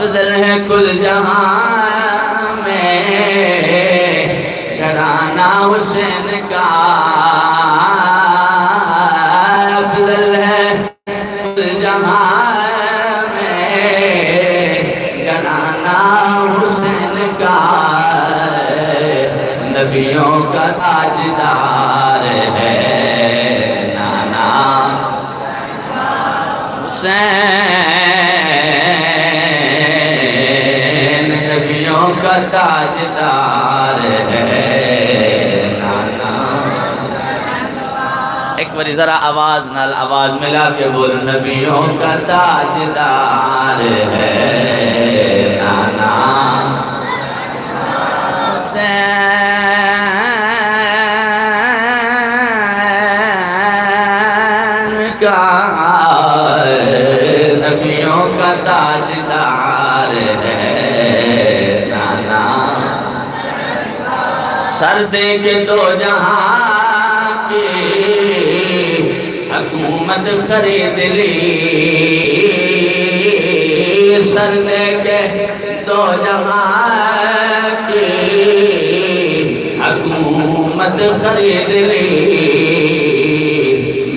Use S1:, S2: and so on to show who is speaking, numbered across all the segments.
S1: افضل ہے کل جہاں میں گھرانہ حسین کا، افضل ہے کل جہاں میں گھرانہ حسین کا، نبیوں کا تاجدار ہے نانا حسین، نبیوں کا تاجدار ہے نانا۔ ایک باری ذرا آواز نال آواز ملا کے بول، نبیوں کا تاجدار ہے نانا حسین کا، نبیوں کا تاجدار ہے نانا۔ سر دے کے دو جہاں کی حکومت خرید لی، سر دے کے دو جہاں کی حکومت خرید لی،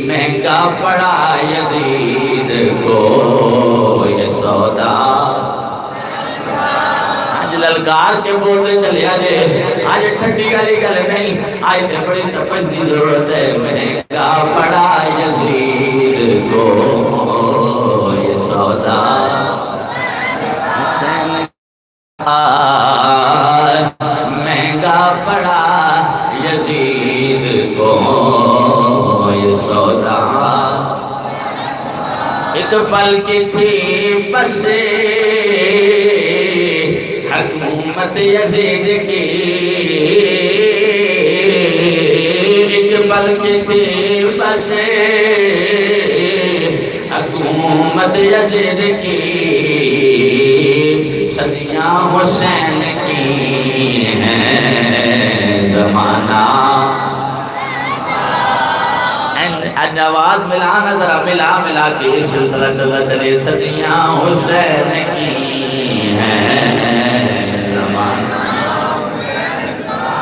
S1: مہنگا پڑا یزید کو یہ سودا۔ آج للکار کے بولتے چلے آجے، آج ٹھنڈی گالی گل نہیں، آج تے بڑی تپن کی ضرورت ہے، مہنگا پڑا یزید کو یہ سودا۔ حسین مہنگا پڑا یزید کو یہ سودا، ایک پل کی تھی بس حکومت یزید کی، ایک پل کی تھی بس حکومت یزید کی، صدیاں حسین کی ہیں زمانہ۔ آواز ملانا ذرا ملا کے اس طرح چلے، صدیاں حسین کی ہیں زمانہ،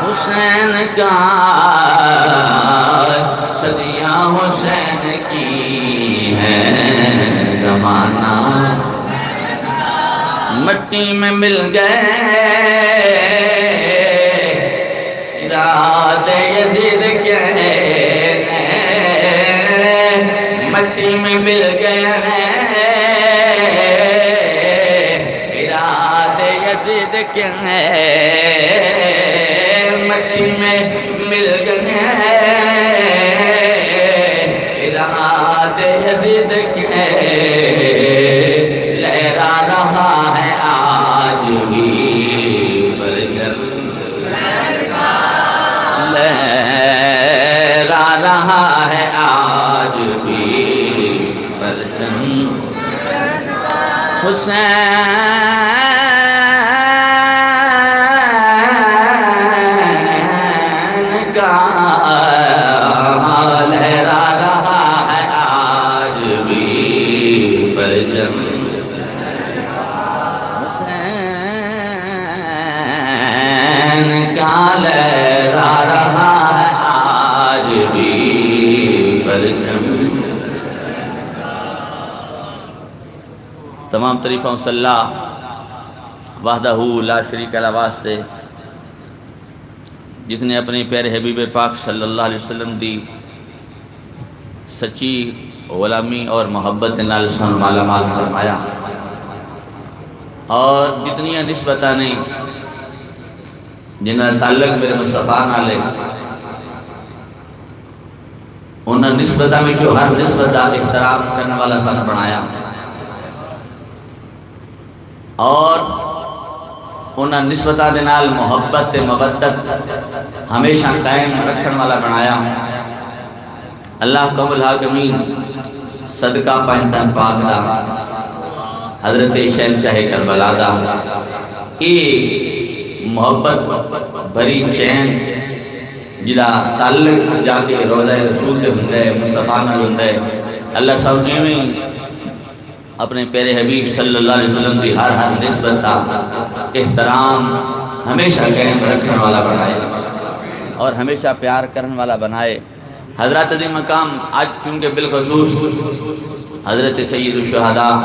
S1: حسین کا صدیاں حسین کی ہیں زمانہ۔ مٹی میں مل گئے ارادے یزید کے، مٹی میں مل گئے ارادے یزید کے، مٹی میں مل گئے ارادے یزید کے، لہرا رہا ہے آج بھی پرچم، لہرا رہا ہے آج بھی پرچم حسین کا، لہرا رہا ہے آج بھی پرچم حسین کا، لہرا رہا ہے آج بھی پرچم۔ تمام تعریفوں صلی اللہ وحدہ لا شریک لہ واسطے، جس نے اپنے پیارے حبیب پاک صلی اللہ علیہ وسلم دی سچی غلامی اور محبت نال سن مالا مال فرمایا، اور جتنی نسبتاں نے جنہاں تعلق میرے مصطفیٰ نال ہے، انہاں نسبتاں میں جو ہر نسبت کا احترام کرنے والا سن بنایا، اور انہاں نسبتاں دے نال محبت مودت ہمیشہ قائم رکھن والا بنایا۔ اللہ قوم الحاکمین صدقہ پنجتن پاک دا، حضرت شہنشاہ کربلا دا، یہ محبت بری چین جدا تعلق جا کے روضہ رسول سے ہندے مصطفیٰ نال ہندے، اللہ سب جیویں اپنے پیارے حبیب صلی اللہ علیہ وسلم کی ہر نسبت کا احترام ہمیشہ قائم رکھنے والا بنائے اور ہمیشہ پیار کرنے والا بنائے۔ حضرات عظیم مقام، آج چونکہ بالخصوص حضرت سید الشہداء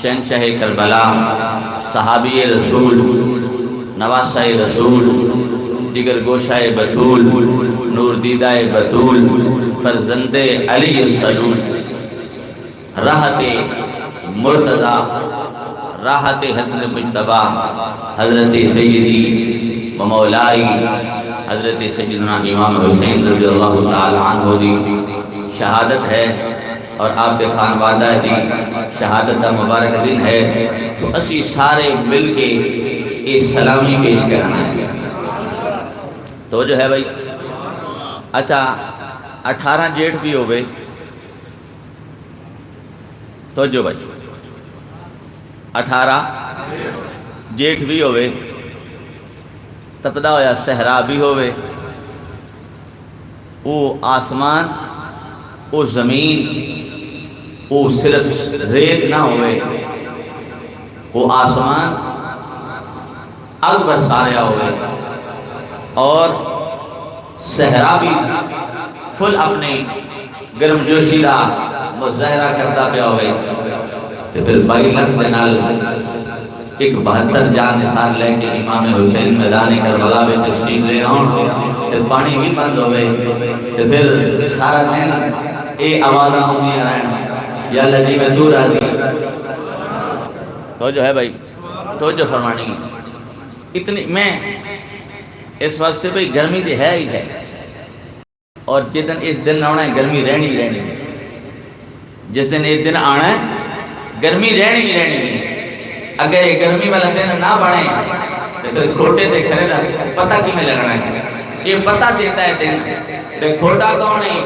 S1: شہنشاہ کربلا، صحابی رسول، نواسہ رسول، جگر گوشہ بطول، نور دیدہ بطول، فرزند علی الصلول، راحت مرتضی، راحت حسن مجتبی، حضرت سیدی و مولائی حضرت سیدنا امام حسین رضی اللہ تعالی عنہ دی شہادت ہے اور آپ کے خانوادہ دی شہادت کا مبارک دن ہے، تو اسی سارے مل کے یہ سلامی پیش کرنا ہے۔ تو جو ہے بھائی، اچھا 18 جیٹھ بھی ہوئے تو جو بھائی 18 جیٹھ بھی ہوئے، تپدا ہویا صحرا بھی ہوئے، وہ آسمان وہ زمین وہ صرف ریت نہ ہوئے، وہ آسمان اگ برسایا ہوئے اور صحرا بھی فل اپنے گرم جوشی کا مظاہرہ کرتا پیا ہوئے، تو پھر 22 لکھ دنال ایک 72 جان نثار لے کے امام حسین میدان کربلا میں تشریف لے رہا پھر پانی بھی بند ہوئے، تو پھر سارا دن اے آوازاں ہوئی رہن یا اللہ جی میں دور راضی۔ تو جو ہے بھائی توجہ فرمانی اتنی، میں اس واسطے بھئی گرمی دے ہے ہی ہے، اور جس دن اس دن آنا ہے گرمی رہنی ہی رہنی ہے، جس دن اس دن آنا ہے گرمی رہنی ہی رہنی ہے۔ اگر یہ گرمی والا دن نہ بڑھے تو پھر کھوٹے دے کھڑے دا پتہ کی میں لگنا ہے، یہ پتہ دیتا ہے دن کہ کھوٹا کون ہے،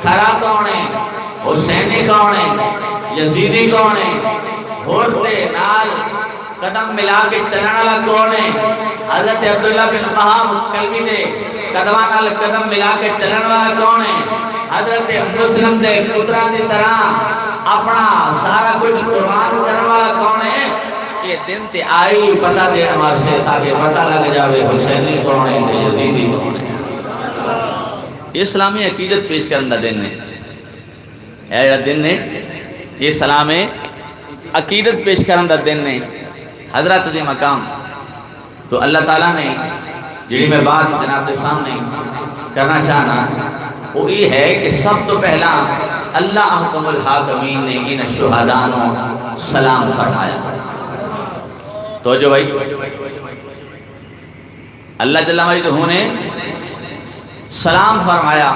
S1: کھرا کون ہے، حسینی کون ہے، یزیدی کون ہے، ہوتے نال قدم ملا کے چلنا والا کون ہے۔ حضرت عبداللہ بن وہاب کلبی دے قدمہ نال قدم ملا کے چلن والا کون ہے۔ حضرت مسلم دے پترہ دی طرح اپنا سارا کچھ قربان کرنے والا کون ہے۔ یہ دن تے آئی پتہ دینا واسطے تاکہ پتہ لگ جاوے حسینی کون ہے تے یزیدی کون ہے۔ اسلامی عقیدت پیش کرنے دن ہے، اے دن ہے یہ سلام عقیدت پیش کرنے دن ہے۔ حضرت عظیم مقام، تو اللہ تعالیٰ نے جڑی میں بات جناب کے سامنے کرنا چاہنا وہ یہ ہے کہ سب تو پہلا اللہ احکم الحاکمین نے ان شہدانوں سلام فرمایا۔ تو جو بھائی اللہ جل مجدہ نے سلام فرمایا،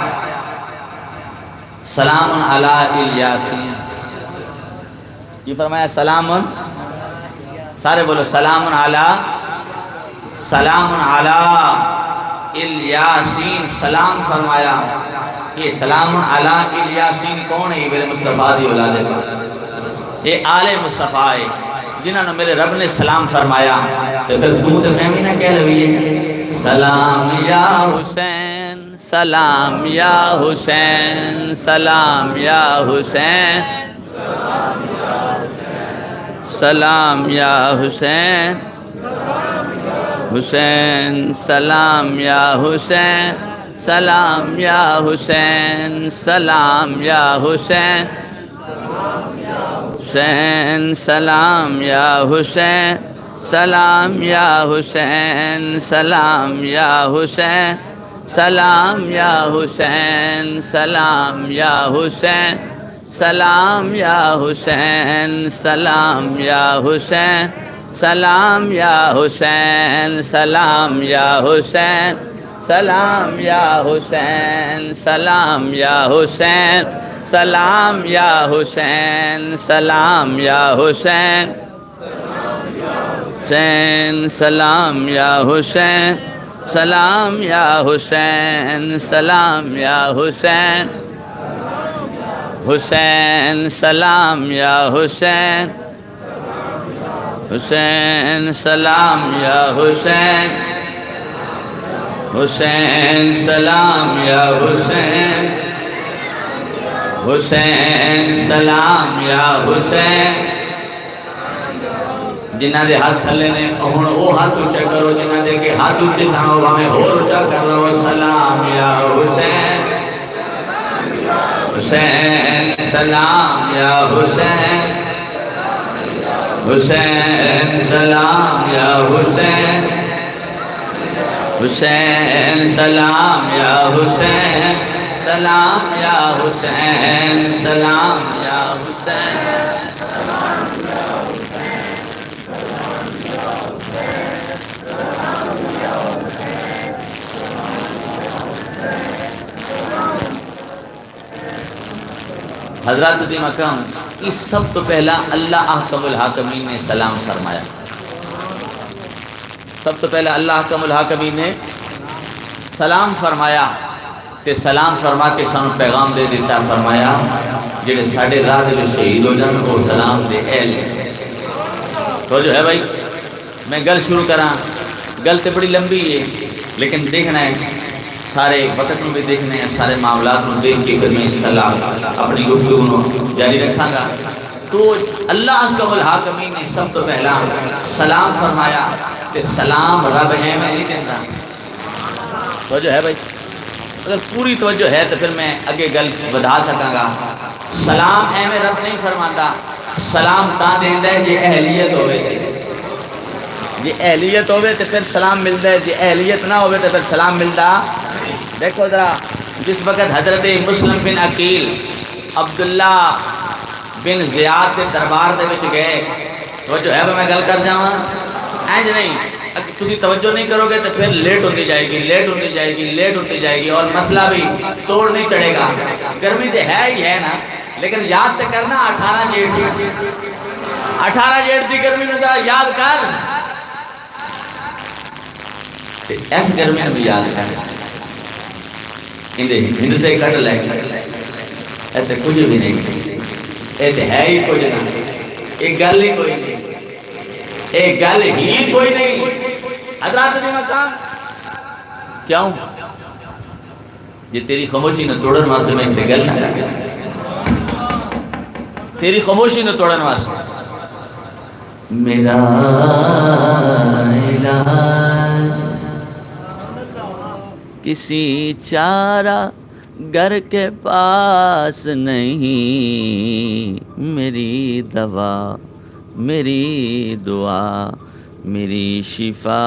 S1: سلام علی الیاسین، یہ فرمایا سلام، سارے بولو سلام علی الیاسین، سلام فرمایا۔ یہ سلام علی الیاسین کون ہے؟ یہ میرے مصطفیٰ دی اولاد ہے، یہ آل مصطفیٰ ہے جنہوں نے میرے رب نے سلام فرمایا۔ تو پھر تو میں بھی نہ کہہ لویے سلام یا حسین، سلام یا حسین، سلام یا حسین، سلام یا حسین، حسین سلام یا حسین، سلام یا حسین، سلام یا حسین، حسین سلام یا حسین، سلام یا حسین، سلام یا حسین، سلام یا حسین، سلام یا حسین، سلام یا حسین، سلام یا حسین، سلام یا حسین، سلام یا حسین، سلام یا حسین، سلام یا حسین، سلام یا حسین، سلام یا حسین، حسین سلام یا حسین، سلام یا حسین، سلام یا حسین، حسین سلام یا حسین، حسین سلام یا حسین، حسین سلام یا حسین، حسین سلام یا حسین جنہ دے ہاتھ تھلے نے ہن او ہاتھ اونچا کرو جنہ دے کے ہاتھ اونچے سن او بھاویں ہور اونچا کر لو سلام یا حسین حسین سلام یا حسین حسین سلام یا حسین حسین سلام یا حسین سلام یا حسین سلام یا حسین حضرات دی مقام اس سب تو پہلا اللہ احکم الحاکمین نے سلام فرمایا. سب تو پہلا اللہ احکم الحاکمین نے سلام فرمایا تے سلام فرما کے سانو پیغام دے دیتا فرمایا جڑے ساڈے راہ دے شہید ہو جان وہ سلام دے اہل تو جو ہے بھائی میں گل شروع کراں. گل تے بڑی لمبی ہے لیکن دیکھنا ہے سارے وقت میں بھی دیکھنے ہیں سارے معاملات میں دیکھ کے پھر میں انشاءاللہ اپنی گفتگو جاری رکھاں گا. تو اللہ احکم الحاکمین نے سب تو پہلا سلام فرمایا کہ سلام رب ہے میں نہیں دینا. توجہ ہے بھائی اگر پوری توجہ ہے تو پھر میں اگے گل بڑھا سکاں گا. سلام ہے میں رب نہیں فرماتا. سلام تا دیندا ہے جے اہلیت ہوے جی اہلیت ہوے تو پھر سلام ملتا ہے. جی اہلیت نہ ہوے تو پھر سلام ملتا. دیکھو ذرا جس وقت حضرت مسلم بن عقیل عبداللہ بن زیاد کے دربار دے وچ گئے توجہ ہے میں گل کر جاواں اینج نہیں تسی توجہ نہیں کرو گے تو پھر لیٹ ہوتی جائے گی لیٹ ہوتی جائے گی لیٹ ہوتی جائے گی اور مسئلہ بھی توڑ نہیں چڑھے گا. گرمی تو ہے ہی ہے نا لیکن یاد تو کرنا 18 جیٹ کی گرمی میں ذرا یاد کر ایس گرمی میں بھی یاد کر ہند سے کٹ لے ایسے کچھ بھی نہیں ایسے ہے ہی کچھ نہیں. ایک گل ہی کوئی نہیں ایک گل ہی کوئی نہیں. حضرات جی مقام کیوں یہ تیری خاموشی نہ توڑن واسطے میں ایک گل نہ تیری خاموشی نہ توڑن واسطے میرا علاج کسی چارہ گر کے پاس نہیں. میری دوا میری دعا میری شفا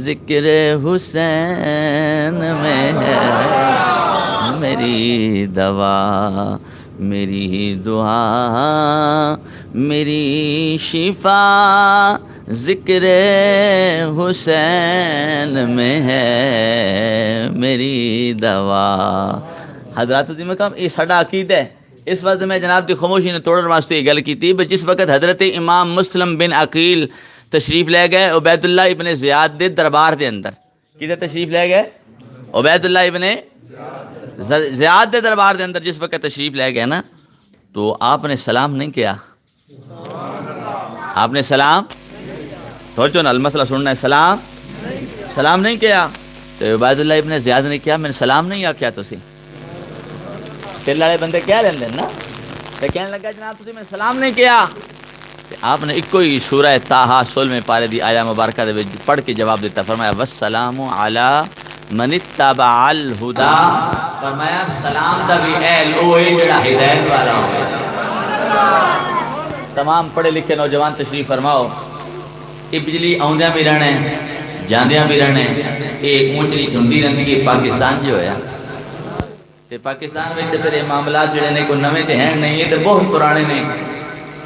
S1: ذکر حسین میں ہے. میری دوا میری دعا میری شفا ذکر حسین میں ہے. میری دوا حضرات دی مقام یہ ساڈا عقیدہ ہے. اس وقت میں جناب دی خاموشی نے توڑن واسطے یہ گل کی تھی. جس وقت حضرت امام مسلم بن عقیل تشریف لے گئے عبید اللہ ابن زیاد دے دربار دے اندر کدھر تشریف لے گئے عبید اللہ ابن زیاد دے دربار دے اندر جس وقت تشریف لے گئے نا تو آپ نے سلام نہیں کیا. آپ نے سلام سوچو نا المسئلہ سننا ہے. سلام نہیں کیا تو عبید اللہ ابن زیاد نے کیا میں نے سلام نہیں آکھیا تسی تیرے والے بندے کیا لیندے نا تے کہنے لگا جناب تسی میں سلام نہیں کیا. آپ نے ایک کوئی سورہ طٰہٰ 16 پارے دی آیا مبارکہ دے وچ پڑھ کے جواب دیتا فرمایا والسلام علی من اتبع الہدا. فرمایا سلام دا بھی اہل اوے جڑا ہدایت والا ہوئے. تمام پڑھے لکھے نوجوان تشریف فرماؤ. یہ بجلی آؤندیاں بھی رہنے جاندیاں بھی رہنے یہ اونچی جھنڈی رہنے کی پاکستان جو ہے تے پاکستان میں تے پھر معاملات جڑے نے کوئی نویں تے ہیں نہیں یہ تے بہت پرانے نے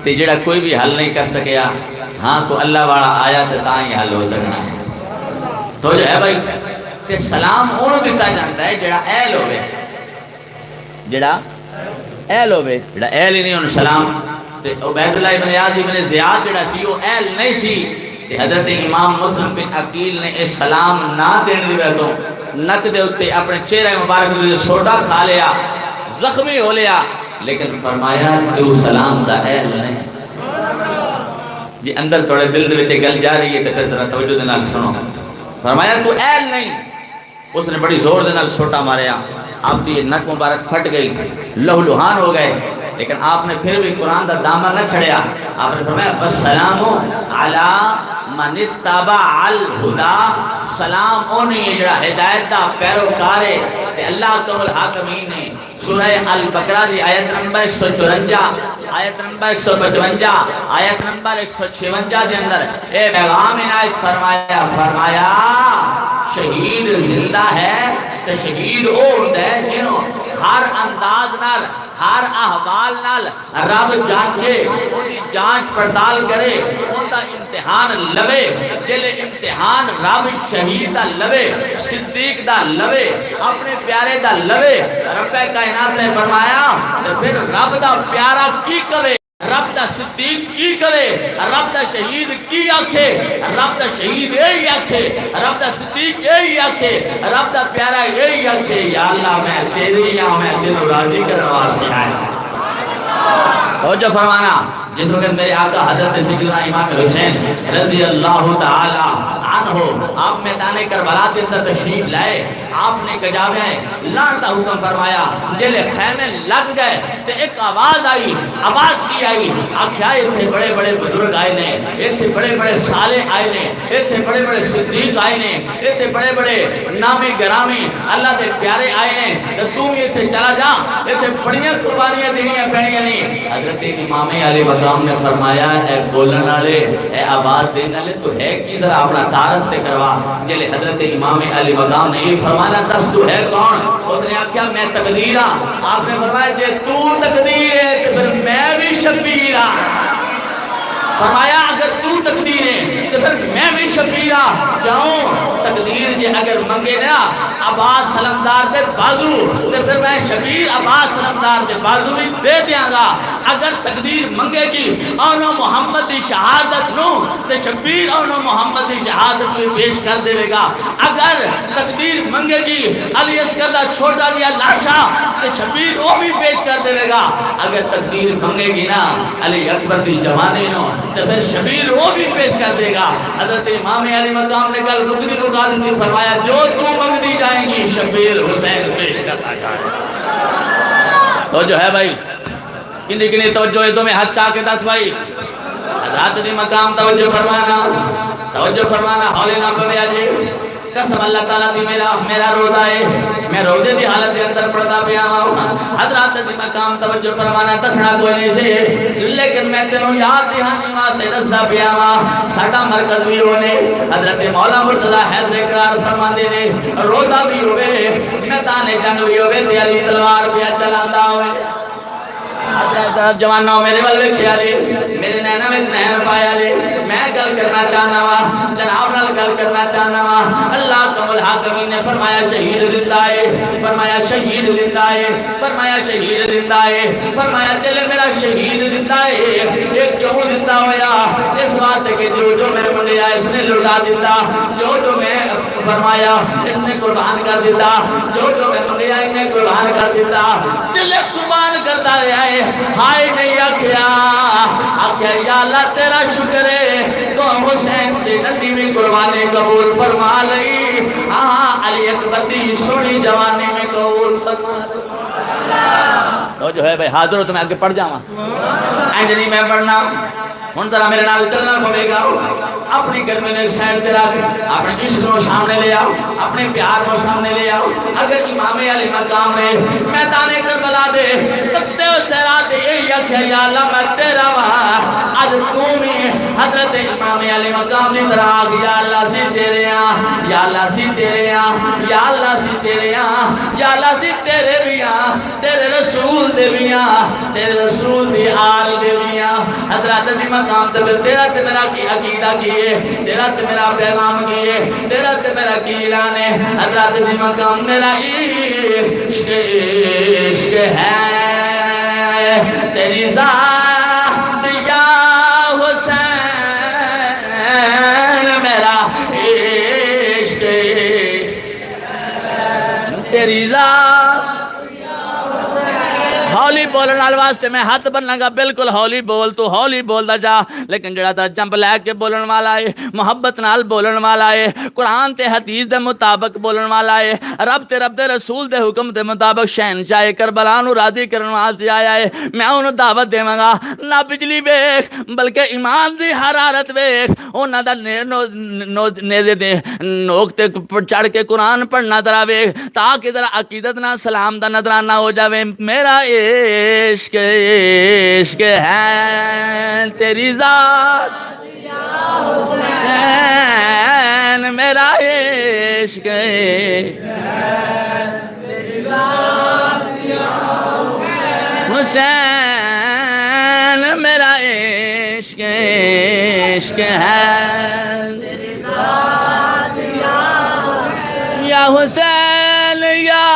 S1: تے جڑا کوئی بھی حل نہیں کر سکیا. ہاں کو اللہ والا آیا تے تاں ہی حل ہو سکنا ہے. تو جو ہے بھائی تے سلام انہوں دیتا جانتا ہے جڑا اہل ہوئے جڑا اہل ہی نہیں انہوں سلام. تے عبید اللہ ابن زیاد جڑا سی وہ اہل نہیں سی. حضرت امام مسلم بن عقیل نے اے سلام نہ دینے دی تو نک دے اتے اپنے چہرے مبارک دے سوڈا کھا لیا زخمی ہو لیا لیکن فرمایا تو سلام دا اہل نہیں. جی اندر تھوڑے دل دے وچ گل جا رہی ہے تے پھر ذرا توجہ دے نال سنو. فرمایا تو اہل نہیں. اس نے بڑی زور دے نال سوٹا ماریا آپ کی نک مبارک پھٹ گئی، لہو لہان ہو گئے، لیکن آپ نے پھر بھی قرآن دا دامن نہ چھڑیا. آپ نے فرمایا والسلام علی من اتبع الہدا، سلام اونی ہے جڑا ہدایت دا پیروکار ہے. تے اللہ تعالی الحاکمین نے سورہ البقرہ دی آیت نمبر 154، آیت نمبر 155، آیت نمبر 156 دے اندر اے پیغام عنایت فرمایا شہید زندہ ہے تے شہید او ہوندا ہے جنوں ہر انداز نال ہر احوال نال رب جانچے، اونی جانچ پڑتال کرے، اوندا امتحان لوے. جلے امتحان رب شہید دا لوے، صدیق دا لوے، اپنے پیارے دا لوے، رب کائنات نے فرمایا تو پھر رب دا پیارا کی کرے، رب دا صدیق کی کرے، رب دا شہید کی آکھے، رب دا شہید یہی آکھے، رب دا صدیق یہی آکھے، رب دا پیارا یہی آکھے یا اللہ میں تیری یا میں تیرے راضی کرنے واسطے آیا. اور جو فرمانا جس وقت میرے آقا حضرت سیدنا امام حسین رضی اللہ تعالی عنہ آپ میدان کربلا کے اندر تشریف لائے، آپ نے کجاوے لانتا حکم فرمایا، جلے خیمے لگ گئے تو ایک آواز آئی. آواز کی آئی؟ آکھیا ایتھے بڑے بڑے بزرگ آئے نے، ایتھے بڑے بڑے صالح آئے نے، ایتھے بڑے بڑے صدیق آئے نے، ایتھے بڑے بڑے نامی گرامی اللہ دے پیارے آئے نے، تو تم ایتھے چلا جا، ایتھے بڑیاں قربانیاں دینیاں پڑیاں نہیں. حضرت امام علی مقام نے فرمایا اے بولن والے، اے آواز دینے والے تو ہے کی ذرا اپنا تعارف تے کروا. جلے حضرت امام علی مقام نے یہ فرمایا دس تو ہے کون؟ اس نے آکھیا میں تقدیر ہاں. آپ نے فرمایا جے تو تقدیر ہے تو پھر میں بھی شبیر ہاں. فرمایا اگر تو تقدیر ہے تو پھر میں بھی شبیر ہاں. جاؤں تقدیر جے اگر منگے نا عباس سلمدار دے بازو تو پھر میں شبیر عباس سلمدار دے بازو بھی دے دیاں گا. اگر تقدیر منگے گی اونا محمد دی شہادت نو تو شبیر اونا محمد دی شہادت بھی پیش کر دے گا. اگر تقدیر منگے گی علی اصغر دا چھوٹا لیا لاشا تو شبیر وہ بھی پیش کر دے گا. اگر تقدیر منگے گی نا علی اکبر دی جوانی نو تو پھر شبیر وہ بھی پیش کر دے گا. حضرت امام علی مقام نے کل رکنی رکا دی فرمایا جو تو منگتی جائیں گی شبیر حسین پیش کرتا جائے. تو جو ہے بھائی کنی کنی توجہ ہے تمہیں حد چاہ کے دس بھائی حضرات دی مقام توجہ فرمانا حولے نہ پڑے آجے. قسم اللہ تعالیٰ دی میرا روزہ ہے، میں روزے دی حالت دے اندر پڑھتا بھی آؤں. حضرات دی مقام توجہ فرمانا دسنا کوئی نہیں سے، لیکن میں تینوں یاد دہانی واسطے دستا بھی آؤں. ساڈا مرکز بھی ہونے حضرت مولا مرتضیٰ حیدر اقرار فرماندے نے روزہ بھی ہوئے، میدان جنگ بھی ہوئے، علی تلوار بھی چلاتا ہوئے. جوانوں میرے والے خیالے میرے نینا میں نہر پایا لے میں گل کرنا چاہنا وا جناب نال گل کرنا چاہنا وا. اللہ تعالی الحاکمین نے فرمایا شہید زندہ ہے، فرمایا شہید زندہ ہے، فرمایا شہید زندہ ہے. فرمایا دل میرا شہید زندہ ہے. یہ کیوں زندہ ہویا؟ اس واسطے کہ جو میرے منڈے آئے اس نے لٹا دیتا، جو میں فرمایا اس نے قربان کر دیتا، جو میں منڈے آئے نے قربان کر دیتا. دل قربان کرتا رہا ہے. ہائے نہیں آکھیا یا اللہ تیرا شکر ہے تو حسین دی نبی میں قربانی قبول فرما لئی. ہاں علی اکبر دی سونی جوانی میں قبول فرما لئی. تو جو ہے بھائی حاضر تو میں آگے پڑھ جاؤں اینجنی میں پڑھنا ہن ذرا میرے نال چلنا پڑے گا. اپنی گرمی نے سائڈ تے رکھ، اپنے عشق کو سامنے لے آؤ، اپنے پیار کو سامنے لے آؤ. اگر امام علی مقام ہے میدان کربلا دے تکتے و سہرا دے یا اللہ میں تیرا وہاں آج قومی حضرت امام علی مقام نے دراغ یا اللہ سی تیرے ہاں، یا اللہ سی تیرے ہاں، یا اللہ سی تیرے ہاں، یا اللہ سی تیرے بھی ہاں، تیرے رسول دے بھی ہاں، تیرے رسول دی آل دے بھی ہاں. حضرت دی مقام تے تیرا تے میرا کی عقیدہ کیے، تیرا تے میرا پیغام کیے، تیرا تے میرا کی اعلان ہے. حضرت دی مقام میرا عشق ہے تیری ذات یا حسین، میرا عشق تیری ذات. ہولی بولنا
S2: نال واسطے میں ہاتھ بننا گا بالکل ہولی بول تو ہولی بولدا جا لیکن جڑا تیرا جنب لے کے بولن والا ہے محبت نال بولن والا ہے قرآن تے حدیث دے مطابق بولن والا ہے رب دے رسول دے حکم دے مطابق شہنشاہ کربلا نو راضی کرن واسطے آیا ہے میں انہوں دعوت دیواں گا نہ بجلی ویکھ بلکہ ایمان دی حرارت ویکھ انہاں دا نیزے دے نوک تے چڑھ کے قرآن پڑھنا ذرا ویکھ تاکہ ذرا عقیدت نہ سلام دا نظرانہ ہو جاوے میرا عشق عشق ہے تیری ذات حسین میرا عشق حسین میرا عشق عشق ہے یا حسین یا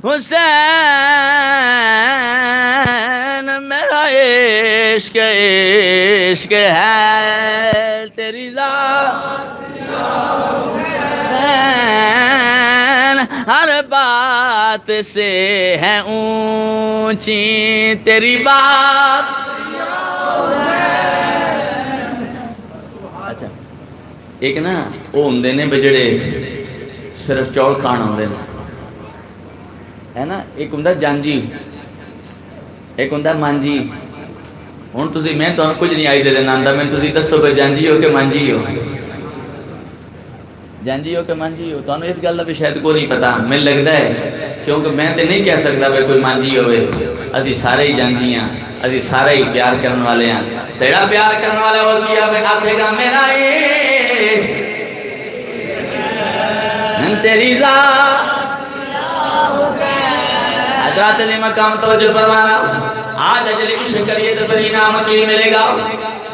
S2: حسین میرا عشق عشق ہے تیری ذات حسین ہر بات سے ہے اونچی تیری بات ایک نا وہ ہوں نے بجڑے صرف چول کھان آتے ہیں ہے نا ایک ہوں جانجی ایک ہوں مانجی ہوں تھی میں تمہیں کچھ نہیں آئی دے دینا آتا میں تھی دسو کہ جانجی ہو کہ مانجی ہو جانجی ہو کہ مانجی ہو تو اس گل کا بھی شاید کو نہیں پتا میں لگتا ہے کیونکہ میں تو نہیں کہہ سکتا کہ کوئی مانجی ہوئے اسی سارے ہی جانجی ہیں اسی سارے ہی پیار کرنے والے ہیں تیرا پیار کرنے والے ہو کیا میں آکھے گا میرا تیری ذات حضرات نے مقام توجہ فرمانا آج اجل عشق کریے تو بری نام کی ملے گا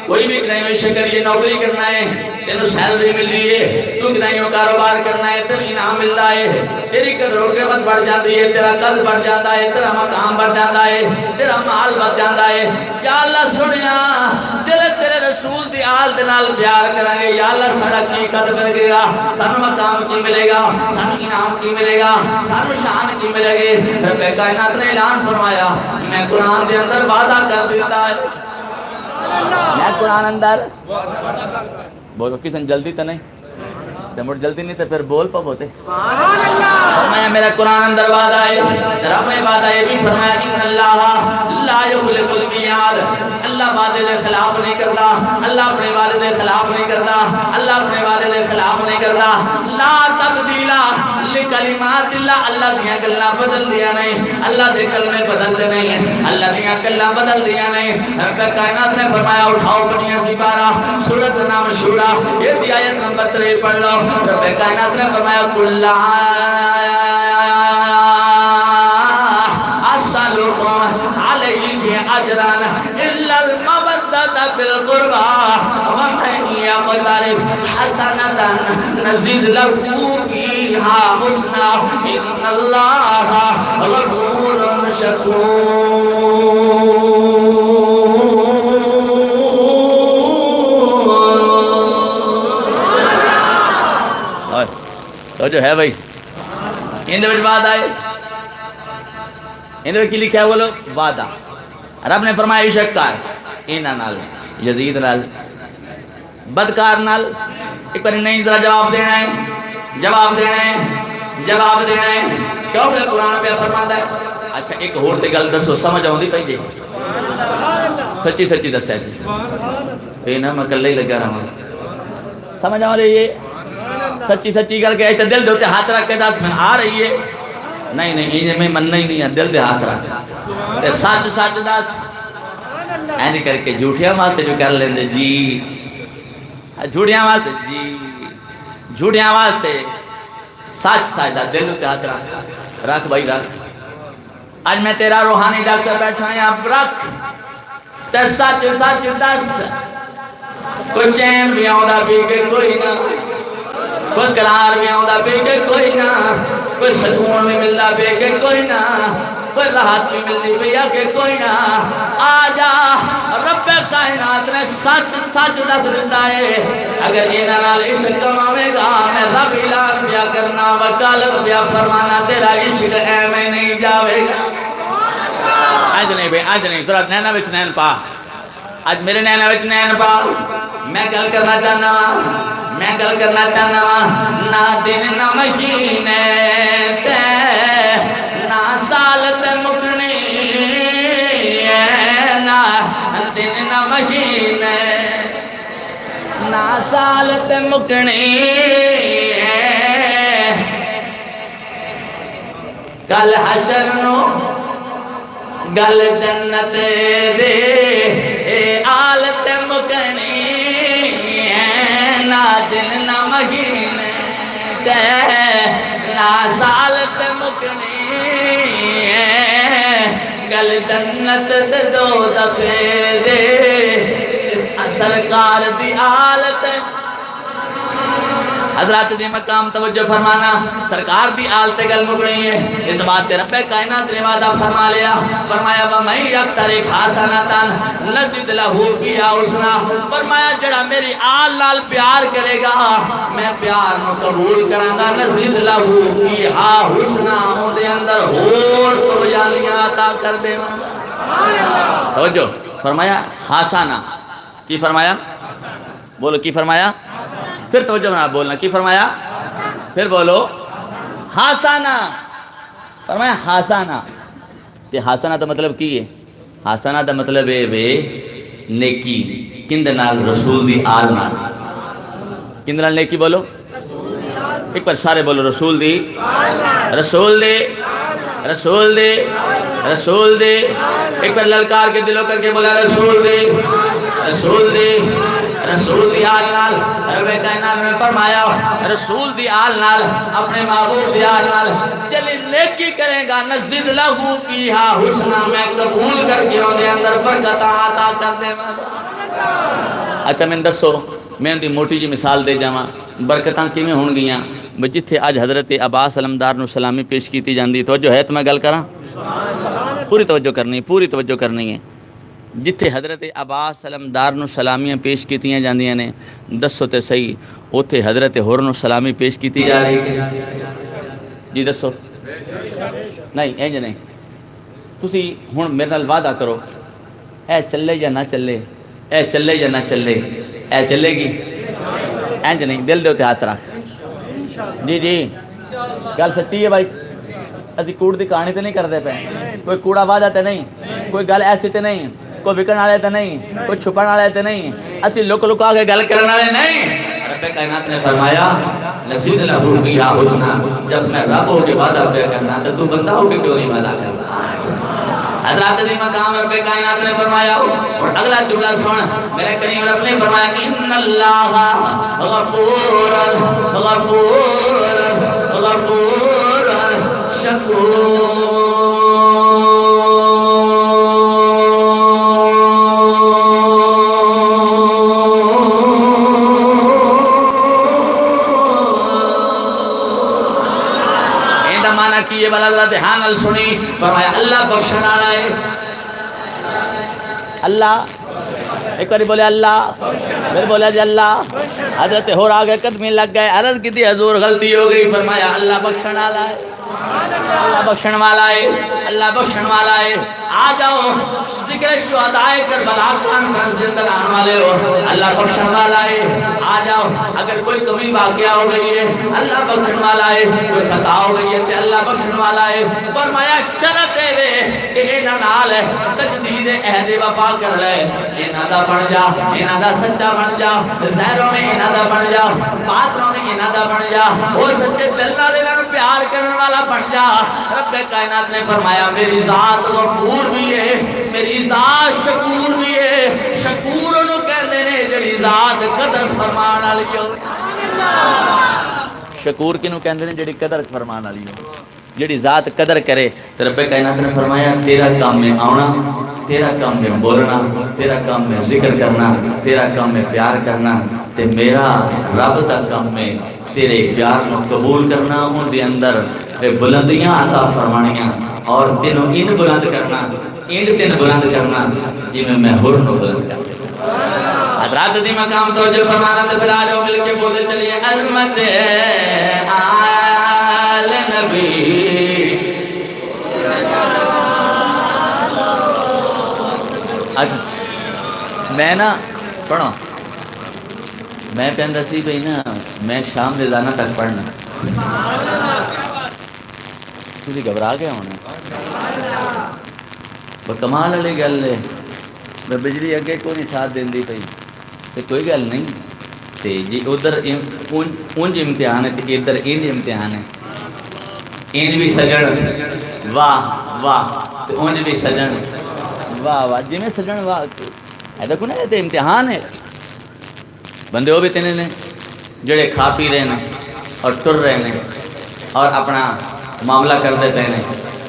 S2: کوئی بھی کہیں عشق کریے نوکری کرنا ہے تینوں سیلری مل رہی ہے تو کہیں کاروبار کرنا ہے تیرا انعام ملتا ہے تیری قیمت بڑھ جاتی ہے تیرا قد بڑھ جاتا ہے تیرا مقام بڑھ جاتا ہے تیرا مال بڑھ جاتا ہے یا اللہ سنیا تیرے رسول دی آل دے نال پیار کریں گے یا اللہ سڑا کی قد ملے گا سانو مقام کی ملے گا سانو انعام کی ملے گا سانو شان کی ملے گی رب کائنات نے اعلان فرمایا میں قرآن دے اندر وعدہ کر دیتا ہے میں قرآن اندر بولو کسی جلدی تو نہیں مڑ جلدی نہیں تو پھر بول پا بوتے فرمایا میرا قرآن اندر وعدہ ہے رب نے وعدہ یہ بھی فرمایا ان اللہ لا یخلف المیعاد اللہ وعدے دے خلاف نہیں کرتا اللہ اپنے وعدے دے خلاف نہیں کرتا اللہ اپنے وعدے دے خلاف نہیں کرتا لا تبدیل لکلمات اللہ اللہ دیاں گلاں بدل دیا نہیں اللہ دے کلمے بدلتے نہیں اللہ دیاں گلاں بدل دیا نہیں رب کائنات نے فرمایا اٹھاؤ بنیاں سپارہ سورۃ نام شورا یہ دی آیت نمبر 3 پڑھ لو رب کائنات نے فرمایا کل اسألکم علیہ اجرا الا المودۃ فی القربى ومن یقترف حسنۃ نزد له فیہا حسنا ان اللہ غفور شکور تو جو ہے بھائی اندر وچ وعدہ ہے اندر کی لکھا ہے بولو وعدہ رب نے فرمایا عشق کر انہاں نال یزید نال بدکار نال ایک بار نہیں ذرا جواب دینا ہے جواب دینا ہے جواب دینا ہے کیونکہ قرآن پہ فرماتا ہے اچھا ایک اور تے گل دسو سمجھ آوندی پئی جی سچی سچی دسیا جی اے نا میں کلے ہی لگا رہا ہوں سمجھ آ رہی ہے سچی سچی گل کہ دل دے تے ہاتھ رکھ کے دس میں آ رہی ہے نہیں نہیں یہ میں مننا ہی نہیں ہے دل دے ہاتھ رکھ تے سچ سچ دس اینی کر کے جھوٹیاں واسطے جو کر لیندے جی جھوٹیاں واسطے جی جھوٹیاں واسطے سچ سچ دا دل دے ہاتھ رکھ رکھ بھائی رکھ آج میں تیرا روحانی ڈاکٹر بیٹھا ہوں اب رکھ تے سچ سچ دس کوئی چین بھی آؤں پی کے کوئی نہ کوئی قرار بھی آؤں پی کے کوئی نہ کوئی سکون بھی ملتا پی کے کوئی نہ کوئی راحت بھی ملتی پی کے کوئی نہ آجا رب کائنات نے سچ سچ دس دیتا ہے اگر یہ نال عشق کماوے گا میں رب اعلان بیا کرنا وکالت بیا فرمانا تیرا عشق اے میں نہیں جاوے گا اج نہیں بے اج نہیں ذرا نینا وچ نین پا اج میرے نینا وچ نین پا میں گل کرنا چاہنا نہ دن نہ مہینے تے نہ سال تے مکنے نہ دن نہ مہینے نہ سال تے مکنے کل حشر نو گل جنت دے آلت مکنے نہ دن نہ مہینے تے نہ سالت مکنے گل جنت دے دوزخ دے سرکار دی آلت حضرات دی مقام توجہ فرمانا سرکار دی آلت گل مکڑی ہے اس بات تے رب کائنات نے وعدہ فرما لیا فرمایا وَمَن يَقْتَرِفْ حَسَنَةً نَزِدْ لَهُ فِيهَا حُسْنًا فرمایا جڑا میری آل نال پیار کرے گا میں پیار نو قبول کراں گا نزِدْ لَهُ فِيهَا حُسْنًا اون دے اندر ہور خوشحالیاں عطا کر دے توجہ فرمایا حسنہ کی فرمایا بولو کی فرمایا پھر توجہ بنا بولنا کی فرمایا پھر بولو حسنہ فرمایا حسنہ تے حسنہ دا مطلب کی ہے حسنہ دا مطلب ہے بے نیکی کند نال رسول دی آل نال کند نال نیکی بولو ایک پر سارے بولو رسول دی رسول دی رسول دی رسول دی ایک پر للکار کے دلوں کر کے بولا رسول دی رسول دی رسول دی آل نال رب کائنات نے فرمایا رسول دی آل نال اپنے محبوب دی آل نال جلی نیکی کرے گا نزد لہو فیہا حسنہ میں قبول کر کے انہیں اندر برکت عطا کر دے اچھا میں دسو میں دی موٹی جی مثال دے جاواں برکتاں کیویں ہون گیاں جتھے اج حضرت عباس علمدار نو سلامی پیش کیتی جاندی توجہ ہے تو میں گل کراں پوری توجہ کرنی ہے جتھے حضرت عباس علمدار نو سلامیاں پیش کیتیاں جاندیاں نے دسو تے صحیح اوتھے حضرت ہور نو سلامی پیش کیتی جا رہی ہے جی دسو نہیں انج نہیں تسی ہن میرے نال وعدہ کرو اے چلے یا نہ چلے اے چلے یا نہ چلے اے چلے گی انج نہیں دل دے تے ہاتھ رکھ جی جی گل سچی ہے بھائی اسی کوڑ دی کہانی تے نہیں کردے پے کوئی کوڑا وعدہ تے نہیں کوئی گل ایسی تے نہیں کوئی وکن والے تے نہیں کوئی چھپن والے تے نہیں اسی لک لکا کے گل کرن والے نہیں رب کائنات نے فرمایا نزید لہو فیہا حسنہ جب میں رب ہو کے وعدہ پہ کرنا تو بندہ ہو کے کیوں نہیں وعدہ کرتا حضرات دی مقام رب کائنات نے فرمایا اور اگلا جملہ سن میرے کریم رب نے فرمایا ان اللہ غفور غفور غفور شکور یہ بلا ذرا دھیان نال سنی فرمایا اللہ بخشن والا ہے اللہ ایک بار بولے اللہ پھر بولے جی اللہ حضرت ہور آگے قدمی لگ گئے عرض کی تھی حضور غلطی ہو گئی فرمایا اللہ بخشن والا ہے اللہ بخشن والا ہے اللہ بخشن والا ہے آ جاؤ ذکر شہداء کربلا کانفرنس کے اندر آنے والے ہو اللہ بخشن والا ہے آ جاؤ اگر کوئی کمی واقعہ ہو گئی ہے اللہ بخشن والا ہے کوئی خطا ہو گئی ہے تو اللہ بخشن والا ہے فرمایا شرط ہے کہ انہاں نال تجدید عہد وفا کر لے انہاں دا بن جا انہاں دا سچا بن جا ظاہروں میں انہاں دا بن جا باطنوں میں انہاں دا بن جا اور سچے دل نال انہاں نوں پیار کرن والا بن جا رب کائنات نے فرمایا میری ذات غفور بھی ہے میری ذات شکور بھی ہے شکور انہوں کہتے ہیں جڑی ذات قدر فرمان والی ہو شکور کنوں کہتے ہیں جڑی قدر فرمان والی ہو جڑی ذات قدر کرے تو رب کائنات نے فرمایا تیرا کام میں آنا تیرا کام میں بولنا تیرا کام میں ذکر کرنا تیرا کام میں پیار کرنا تے میرا رب دا کام میں تیرے پیار کو قبول کرنا ان دے اندر بلندیاں عطا فرمانیاں اور دنوں ان بلند کرنا اینڈ دن بلند کرنا جی میں ہر نو بلند کرنا حضرات دی مقام توجہ فرمانا تے پھر آ جاؤ مل کے بولتے چلیے عظمت آل نبی اچھا میں نا سنو میں کہندا سی بھئی نا میں شام دے جانا تک پڑھنا تسی گھبرا گئے ہونا وہ کمال والی گل ہے میں بجلی اگے کوئی نہیں ساتھ دیندی پئی تے کوئی گل نہیں تے جی ادھر اونج امتحان ہے تے ادھر انج امتحان ہے انج بھی سجن واہ واہ تے اونج بھی سجن واہ واہ جی میں سجن واہ ایسا کو نا تے امتحان ہے بندے وہ بھی تینے نے جڑے کھا پی رہے ہیں اور ٹر رہے ہیں اور اپنا معاملہ کر دیتے ہیں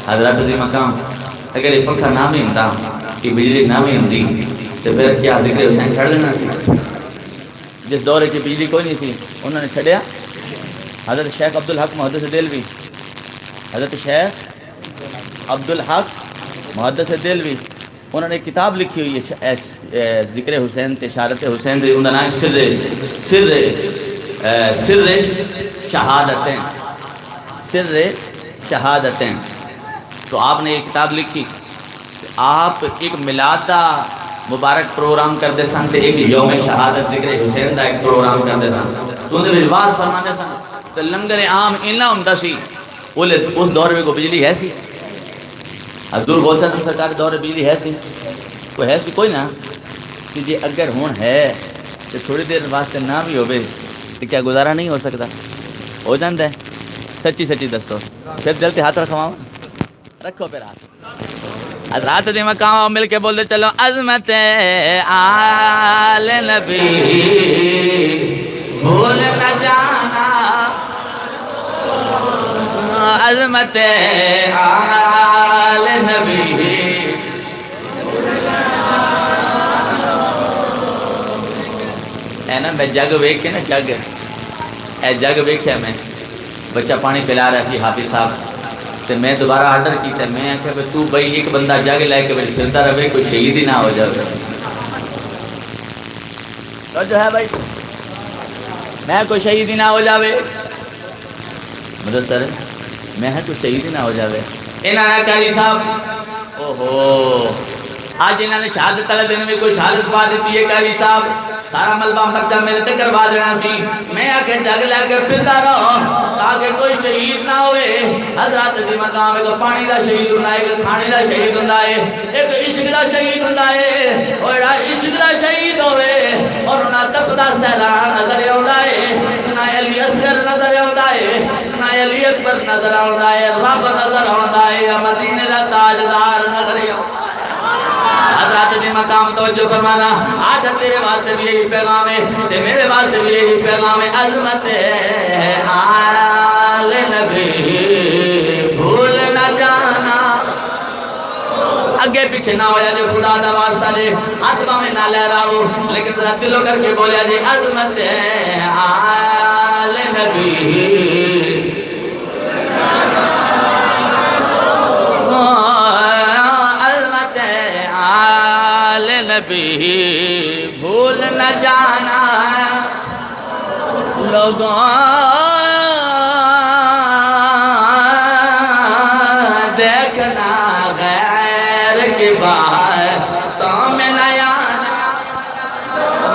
S2: حضرت دی مقام اگر یہ پنکھا نہ بھی ہوتا کہ بجلی نہ بھی ہوتی تو پھر کیا ذکر حسین چھڑ دینا سی جس دورے کی بجلی کوئی نہیں تھی انہوں نے چھڑیا حضرت شیخ عبدالحق محدث دہلوی حضرت شیخ عبدالحق محدث دہلوی انہوں نے کتاب لکھی ہوئی ہے ذکر حسین اشارت حسین دی انہوں نے سر شہادتیں سر شہادتیں تو آپ نے ایک کتاب لکھی آپ ایک میلاد مبارک پروگرام کرتے سن تے ایک یوم شہادت ذکر حسین دا ایک پروگرام کرتے سن تو انہیں رواج فرماتے سن تو لنگر عام انہا ہمتا سی اس دور میں کوئی بجلی ہے سی حضور بول سکتا سرکار دور بجلی ہے سی کوئی ہے سی کوئی نہ کہ جی اگر ہون ہے تو تھوڑی دیر واسطے نہ بھی ہوئے تو کیا گزارا نہیں ہو سکتا ہو جاندہ ہے سچی سچی دستو پھر دل تے ہاتھ رکھواؤں رکھو پھر ہاتھ حضرات دی مقام مل کے بول دے چلو عظمت آل نبی بھول نہ جانا عظمت آل نبی اے نا میں جگ ویک کے نا جگ اے جگ ویکھیا میں بچہ پانی پلا رہا سی حافظ صاحب تے میں دوبارہ آرڈر کیتا میں آکھیا کہ تو بھائی ایک بندہ جگ لے کے بھائی پھرتا رہے کوئی شہید ہی نہ ہو جائے تو جو ہے بھائی میں کوئی شہید ہی نہ ہو جاوے مدد سر میں ہے کوئی شہید ہی نہ ہو جاوے انہاں نے قاری صاحب اوہو آج انہاں نے شہادت والے دن میں کوئی شہادت پا دیتی ہے قاری صاحب سارا ملبہ مرچہ میرے تے کروا دینا سی میں آکے جگ لے کے پھرتا رہا تاکہ کوئی شہید نہ ہوئے حضرات دی مقام ایک پانی دا شہید ہونا ہے ایک کھانے دا شہید ہونا ہے ایک عشق دا شہید ہونا ہے اور عشق دا شہید ہوئے اور نہ تپدا سہران نظر آਉਂਦਾ ہے نہ علی اصغر نظر آਉਂਦਾ ہے نہ علی اکبر نظر آਉਂਦਾ ہے رب نظر آਉਂਦਾ ہے مدینے دا تاجدار نظر آਉਂਦਾ ہے حضرات دی مقام توجہ فرمانا آج تیرے واسطے بھی یہی پیغام ہے تے میرے واسطے بھی یہی پیغام ہے عظمت آل نبی بھول نہ جانا اگے پیچھے نہ ہویا جو خدا دا واسطہ دے ہاتھ باہیں نہ لہراؤ لیکن ذرا دلوں کر کے بولیا جی عظمت آل نبی نبی بھول نہ جانا لوگوں دیکھنا غیر کی بات تو میں نہ آنا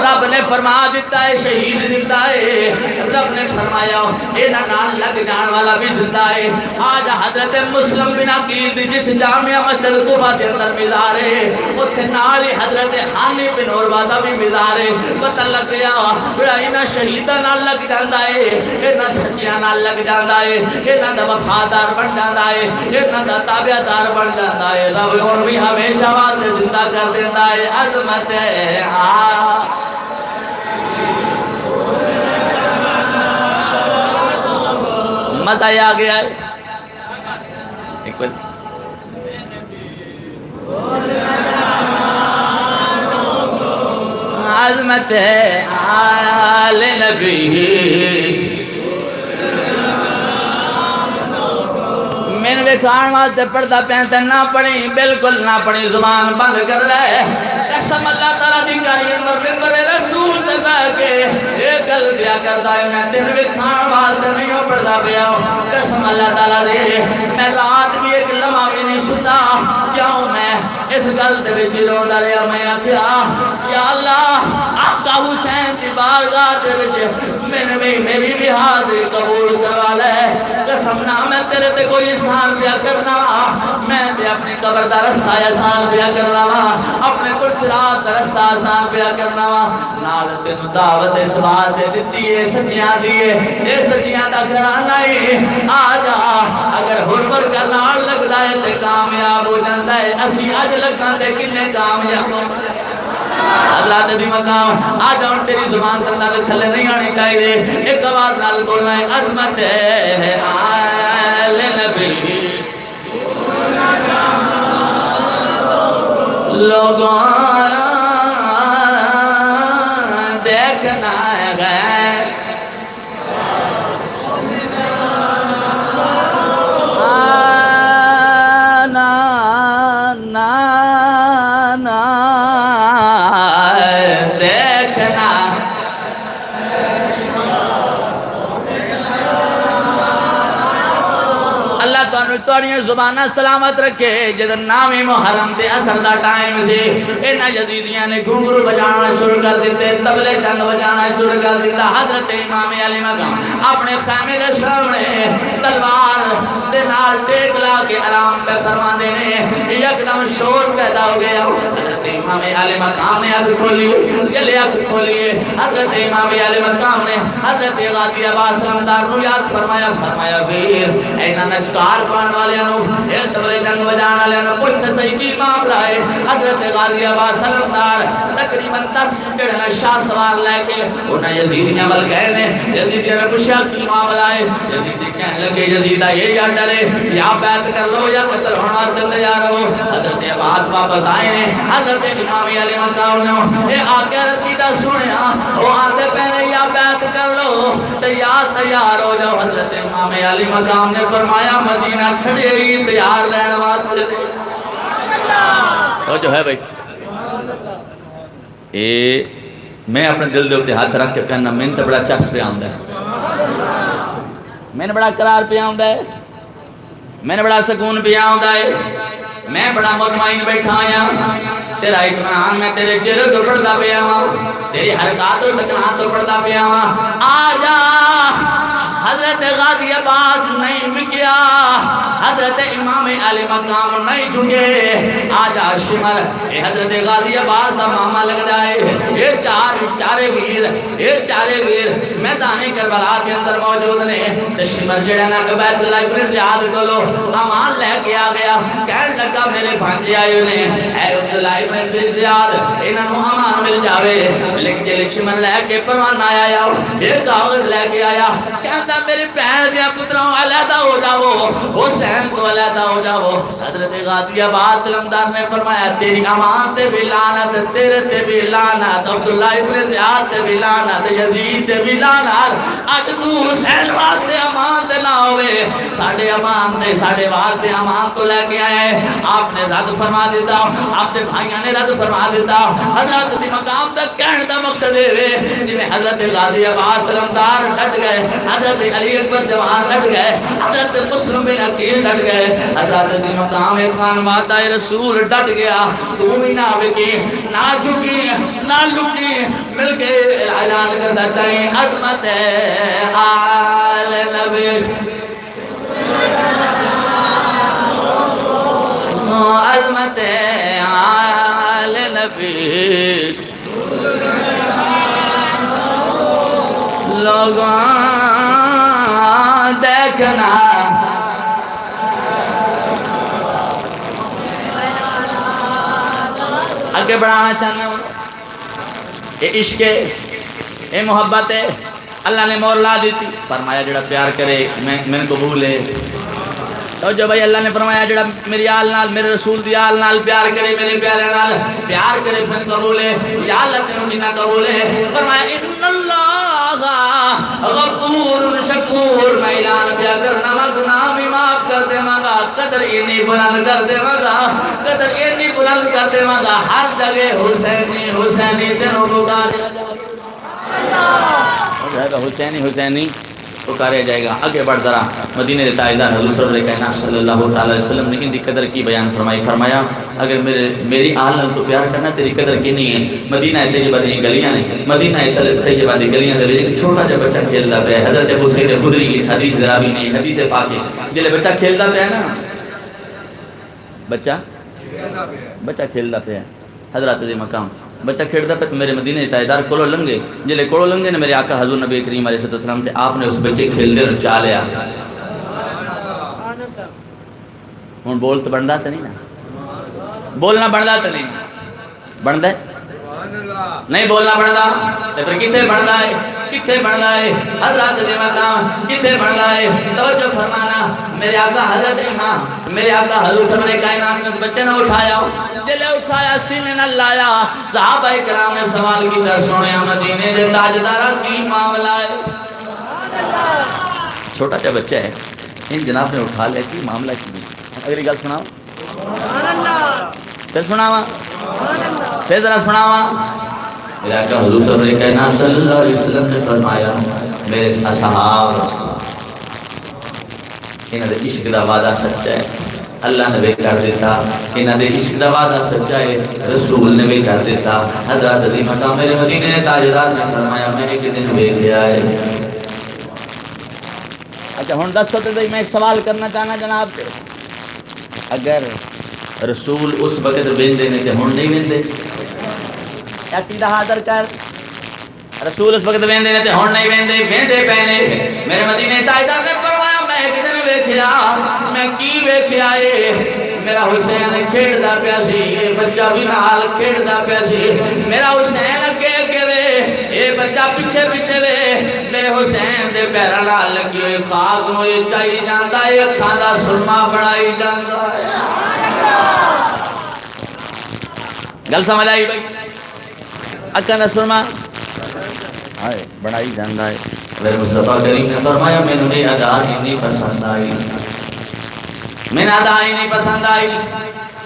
S2: رب نے فرما دیتا ہے شہید دیتا ہے رب نے فرمایا اینا نال لگ جان والا بھی زندہ ہے آج حضرت مسلم بن عقیل جس جامعہ مسجد کوفہ کے اندر مزار ہے اتھے نالی حضرت حانی بن عروہ بھی مزار ہے پتہ لگ گیا بڑا اینا شہیدہ نال لگ جاندہ ہے اینا سچیاں نال لگ جاندہ ہے اینا دا وفادار بن جاندہ ہے اینا دا تابعدار بن جاندہ ہے رب اور بھی ہمیشہ واسطے زندہ کر دیندہ ہے عظمت مزہ آ گیا ہے ایک بار عظمت آل نبی میں نے کھان واسطے پڑھتا پہنتا نہ پڑھی بالکل نہ پڑھی زبان بند کر رہے قسم اللہ تعالیٰ دی کائن اور ممبر رسول سے بہ کے ایک گل بیا کرتا ہے میں دن بھی کھان واسطے نہیں ہو پڑھتا بیا قسم اللہ تعالیٰ دے میں رات بھی ایک لمحہ بھی نہیں ستا کیوں میں اس گل دے وچ روندا رہیا میں آکھیا یا اللہ آقا حسین دی بارگاہ دے وچ میری بھی حاضری قبول کروا لے قسم نہ میں تیرے تے کوئی احسان پیا کرنا میں تے اپنی قبر دا رستہ احسان پیا کرنا اپنے پرسرات دا رستہ احسان پیا کرنا نال تینوں دعوت اس واسطے دتی ہے سچیاں دی اے سچیاں دا گھرانہ ہے آ جا اگر حرمت کا نال لگدا ہے تے کامیاب ہو جاندا ہے اسی اج لگاں تے کنے کامیاب حضرات دی مقام آج ہم تیری زبان تندہ تھلے نہیں آنے چاہیے ایک آواز نال بولنا ہے عظمت ہے آل نبی لوگوں دیکھنا ہے توڑیاں زبانہ سلامت رکھے جدر نامی محرم دے اثر دا ٹائم سے انہا یزیدیاں نے گھنگرو بجانا شروع کر دیتے تبلے چند بجانا شروع کر دیتا حضرت امام علی مقام اپنے خیمے کے سامنے تلوار دے نال ٹیک لا کے آرام پہ فرما دینے یکدم شور پیدا ہو گیا حضرت امام علی مقام نے آنکھ کھولی جلے آنکھ کھولی حضرت امام علی مقام نے حضرت غازی عباس رمدار نو یاد فرمایا ویر اینا نشکار پان والے انہوں اے تبلے جنگ بجان والے انہوں پوچھ سے صحیح کی معاملہ ہے حضرت غازی عباس سلمدار تقریباً 10 جڑنا شاہ سوار لے کے انہاں یزیدیاں بل گئے نے یزیدیاں نے پوچھا کی معاملہ ہے یزیدی کہنے لگے یزیدہ یہ یا ڈرے یا بیعت کر لو یا قتل ہونا چلتے جا رہو حضرت عباس واپس آئے ہیں حضرت امام علی مقام نے اے آکے یزیدہ سنیا وہ آتے پہنے یا بیعت کر لو تیار ہو جاؤ حضرت امام علی مقام نے فرمایا مدینہ کھڑے ہی تیار لین واسطے تو جو ہے بھائی اے میں اپنے دل دے اپنے ہاتھ رکھ کے کہنا میں نے بڑا چکس پہ آمدہ ہے میں نے بڑا قرار پہ آمدہ ہے میں نے بڑا سکون پہ آمدہ ہے میں بڑا مطمئن بیٹھا آیا تیرا اطمینان میں تیرے چہرے تو پڑھتا پہ آواں تیری حرکات و سکنات تو پڑھتا پہ آواں آجا حضرت غازی عباس نہیں مکیا حضرت امام علی مقام نہیں جھکے آجا شمر اے حضرت غازی عباس دا ماما لگ جائے اے چارے ویر میدان کربلا کے اندر موجود نے تے شمر جڑا نا کہ بیت اللہ ابن زیاد کو لو امان لے کے آ گیا کہنے لگا میرے بھانجے آئے نے اے عبداللہ ابن زیاد انہاں نو امان مل جاوے لیکن شمر لے کے پروانہ آیا ایک کاغذ لے کے آیا کہتا میری بہن دیا پتروں علیحدہ ہو جاؤ حسین کو علیحدہ ہو جاؤ حضرت غازی عباس سلمدار نے فرمایا تیری امان سے بھی لعنت تیرے سے بھی لعنت عبداللہ ابن زیاد سے بھی لعنت یزید سے بھی لعنت اج تو حسین واسطے امان سے نہ ہوئے ساڑھے امان سے ساڑھے واسطے امان تو لے کے آئے آپ نے رد فرما دیتا آپ نے بھائیاں نے رد فرما دیتا حضرت دی مقام تک کہنے دا مقصد ہے جنہیں حضرت غازی عباس سلمدار ڈٹ گئے حضرت علی اکبر جوان ڈٹ گئے حضرت مسلم بن عقیل ڈٹ گئے حضرت دی مقام خان وعدہ رسول ڈٹ گیا تو بھی نہ بکی نہ جھکی نہ لکی مل کے اعلان کرتا چاہیے عظمت آل نبی عظمت آل نبی لوگوں دیکھنا آگے بڑھانا چاہنا ہوں یہ عشق ہے یہ محبت ہے اللہ نے مور لا دی تھی فرمایا جڑا پیار کرے میں قبول ہے تو جو بھائی اللہ نے فرمایا جڑا میری آل نال میرے رسول دی آل نال پیار کرے میرے پیارے نال پیار کرے میں قبول ہے یا اللہ تینوں جنہ قبول ہے فرمایا ان اللہ غفور شکور میں اعلان کیا کرنا میں گناہ بھی معاف کر دے مانگا قدر انی بلند کر دے مانگا قدر انی بلند کر دے مانگا ہر جگہ حسینی حسینی تینوں پکار حسینی حسینی پکاریا جائے گا. آگے بڑھ ذرا. مدینے کے تاجدار حضور صلی اللہ علیہ وسلم نے ان کی قدر کی بیان فرمائی. فرمایا اگر میری آل تو پیار کرنا تیری قدر کی نہیں ہے. مدینہ طیبہ دی گلیاں نے, مدینہ طیبہ دی گلیاں دے وچ ایک چھوٹا جہا بچہ کھیلدا پیا ہے. حضرت ابو سعید خدری اس حدیث راوی نے حدیث پاک ہے, جلے بچہ کھیلدا پیا ہے نا, بچہ کھیلدا پیا ہے, حضرت دی مقام بچہ کھیلتا پہ تو میرے مدینے تاجدار کولو لنگے, جلے کولو لنگے نے میرے آقا حضور نبی کریم علیہ السلام تے آپ نے اس بچے کھیلدے اور چا لیا. ہن بول تو بندا تے نہیں نا, بولنا بندا تے نہیں بندا ہے, نہیں بولنا بندا تے پھر کتے بندا ہے, کتے بندا ہے حضرت دی مقام کتے بندا ہے. توجہ فرمانا, میرے آقا حضرت امام میرے آقا حضور سرور کائنات نے بچے نہ اٹھایا, جلے اٹھایا سینے نہ لایا. صحابہ کرام نے سوال کیتا, سونیا مدینے دے تاجدارا کی معاملہ ہے؟ چھوٹا سا بچہ ہے, ان جناب نے اٹھا لیا, کی معاملہ کی؟ اگلی گل سناؤ, پھر سناوا, پھر ذرا سناوا. میرے آقا حضور سرور کائنات صلی اللہ علیہ وسلم نے فرمایا, میرے اصحاب انہاں دے عشق دا وعدہ سچا ہے, اللہ نے بھی کر دیتا. انہاں دے عشق دا وعدہ سچا ہے, رسول نے بھی کر دیتا. حضرت دی مقام میرے مدینے تاجدار نے فرمایا, میں ایک دن ویکھیا ہے. اچھا ہن دسو تے میں ایک سوال کرنا چاہنا جناب سے, اگر رسول اس وقت ویندے نے تے ہن نہیں ویندے؟ عقیدہ حاضر کر, رسول اس وقت ویندے نے تے ہن نہیں ویندے, ویندے پے نے. میرے مدینے تاجدار نے فرمایا, میں کدن ویکھیا, میں کی ویکھیا اے, میرا حسین کھیڈدا پیا سی, یہ بچہ بھی نال کھیڈدا پیا سی. میرا حسین اگے اگے وے, یہ بچہ پیچھے پیچھے وے. میرے حسین دے پیراں نال لگی ہوئی خاک نوں یہ چائی جاندا ہے, اکھاں دا سرما بنائی جاندا ہے. گل سمجھ آئی بھائی؟ اکھاں دا سرما ہائے بنائی جاندا ہے. میرے مصطفیٰ کریم نے فرمایا, میں نے ادا ہی نہیں پسند آئی, میں نے ادا ہی نہیں پسند آئی,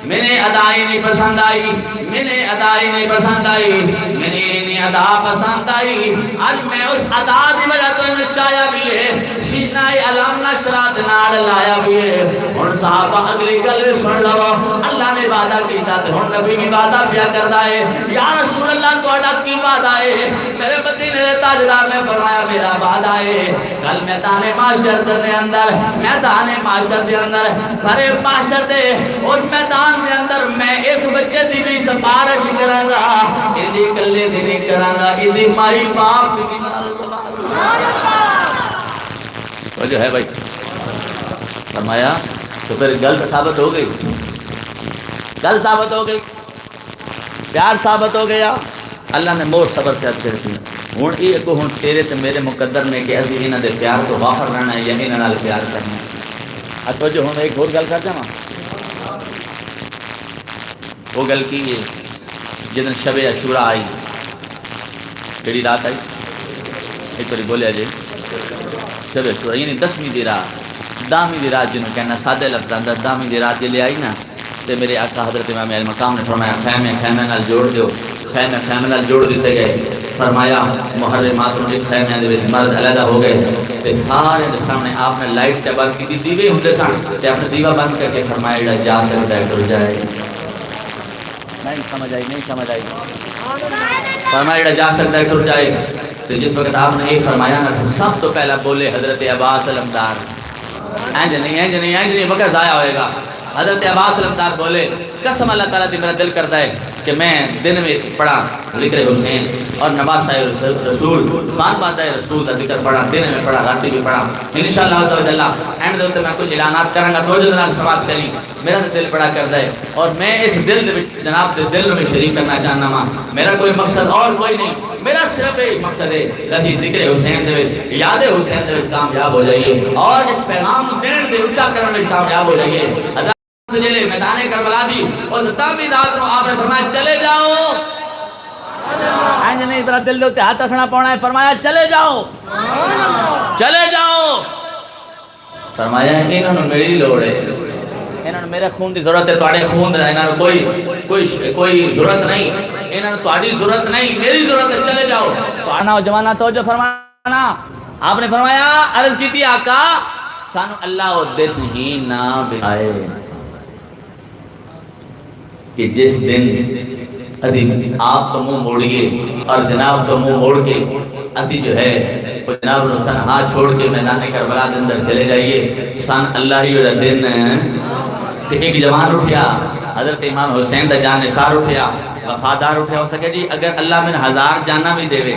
S2: میں نے ادا ہی نہیں پسند آئی, میں نے ادا ہی نہیں پسند آئی, میں نے نہیں ادا پسند آئی. آج میں اس ادا دی وجہ تو نچایا بھی ہے, سینہ علم نشرات نال لایا بھی ہے. ہن صحابہ اگلی گل سن لو, اللہ نے وعدہ کیتا تے ہن نبی بھی وعدہ پیا کردا ہے. یا رسول اللہ تہاڈا کی وعدہ ہے؟ میرے مدینے دے تاجدار نے فرمایا, میرا وعدہ ہے کل میدان محشر دے اندر, میدان محشر دے اندر, بڑے محشر دے اس میدان دے اندر میں اس بچے دی بھی سفارش کراں گا. ایدی کلے دی نہیں کراں گا, ایدی مائی باپ دی سبحان اللہ. وہ جو ہے بھائی فرمایا, تو پھر گل ثابت ہو گئی, گل ثابت ہو گئی, پیار ثابت ہو گیا. اللہ نے موت صبر سے کر دی. ہن یہ کو ہن تیرے تے میرے مقدر میں کہ اسی انہاں دے پیار تو واپر رہنا ہے یا انہاں نال پیار کرنا ہے. اچھا جو ہن ایک اور گل کر جاواں, وہ گل کی ہے جدن شب عاشوراء آئی, کیڑی رات آئی, ایک باری بولیا جی, شب عاشوراء یعنی 10ویں دی رات, 10ویں دی رات جنوں کہنا سادے لفظاں دا, 10ویں دی رات جلے آئی نا تے میرے آقا حضرت امام علی مقام نے فرمایا, خیمے نال جوڑ دیو. خیمے نال جوڑ دیتے گئے. فرمایا محرمات نے خیمے دے وچ مرد علیحدہ ہو گئے تے سارے دے سامنے آپ نے لائٹ چبا کی دیوے ہوندے سن تے اپنے دیوا بند کر کے فرمایا جڑا جا سکدا ہے ٹر جائے. نہیں سمجھ آئی, نہیں سمجھ آئی. فرمایا جڑا جا سکتا ہے ٹر جائے. تو جس وقت آپ نے یہ فرمایا نا, سب تو پہلا بولے حضرت عباس علمدار, اینج نہیں وقت ضائع ہوئے گا. حضرت عباس علمدار بولے, قسم اللہ تعالیٰ دی میرا دل کرتا ہے کہ میں دن میں پڑھا ذکر حسین اور نواز صاحب رسول خان بادہ رسول کا ذکر پڑھا, دن میں پڑھا, راتی بھی پڑھا. انشاءاللہ تعالیٰ اینڈ دے میں کچھ اعلانات کروں گا, تو جو جناب سماعت کریں. میرا دل بڑا کرتا ہے اور میں اس دل جناب دے دل میں شریک کرنا چاہنا وا. میرا کوئی مقصد اور کوئی نہیں, میرا صرف ایک مقصد ہے کہ ذکر حسین دے وچ, یاد حسین دے وچ کامیاب ہو جائیے اور اس پیغام کو دین دے اونچا کرنے میں کامیاب ہو جائیے. جلے میدان کربلا دی اور تابی رات کو آپ نے فرمایا چلے جاؤ. اینج نہیں ذرا دل دے ہاتھ رکھنا پونا ہے. فرمایا چلے جاؤ, چلے جاؤ. فرمایا انہاں نوں میری لوڑ ہے, انہاں نوں میرے خون دی ضرورت ہے, تواڈے خون دا انہاں نوں کوئی ضرورت نہیں, انہاں نوں تواڈی ضرورت نہیں, میری ضرورت ہے. چلے جاؤ. تو جواناں توجہ فرمانا, آپ نے فرمایا عرض کی تھی آقا سانو اللہ وہ دن ہی نہ بھائے کہ جس دن آپ تو منہ موڑیے اور جناب تو منہ موڑ کے اسی جو ہے وہ جناب نو تنہا چھوڑ کے میدان کربلا کے اندر چلے جائیے سان اللہ ہی والا دن کہ ایک جوان اٹھیا حضرت امام حسین دا جان نثار اٹھیا وفادار اٹھیا ہو سکے جی اگر اللہ میں 1000 جانا بھی دے وے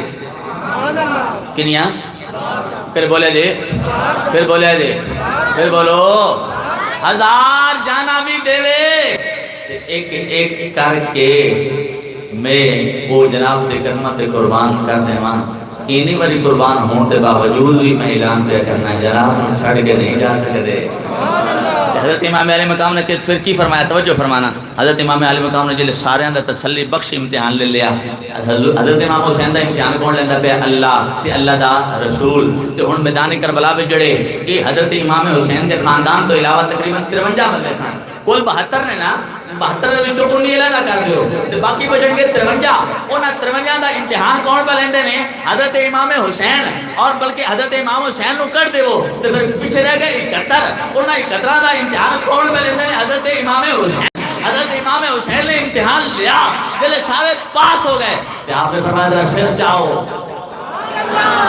S2: کنیا پھر بولے جی پھر بولے جی پھر بولو 1000 جانا بھی دے وے ایک ایک کر کے میں وہ جناب دے کرمت قربان کر دے ماں اینی بڑی قربان ہون دے باوجود بھی میں اعلان پہ کرنا جناب چھڑ کے نہیں جا سکتے حضرت امام علی مقام نے پھر کی فرمایا توجہ فرمانا حضرت امام علی مقام نے جلے سارے اندر تسلی بخش امتحان لے لیا حضرت امام حسین دا امتحان کون لیندہ پہ اللہ تے اللہ دا رسول تے ان میدان کربلا پہ جڑے یہ حضرت امام حسین دے خاندان تو علاوہ تقریباً 53 بندے سان کل 72 نے نا 72 وچوں کو نہیں علیحدہ کر دیو تے باقی بچن کے 53 انہاں 53 دا امتحان کون پہ لیندے نے حضرت امام حسین اور بلکہ حضرت امام حسین نو کر دیو تے پھر پیچھے رہ گئے 71 انہاں 71 دا امتحان کون پہ لیندے نے حضرت امام حسین حضرت امام حسین نے امتحان لیا دلے سارے پاس ہو گئے تے آپ نے فرمایا ذرا سر چاہو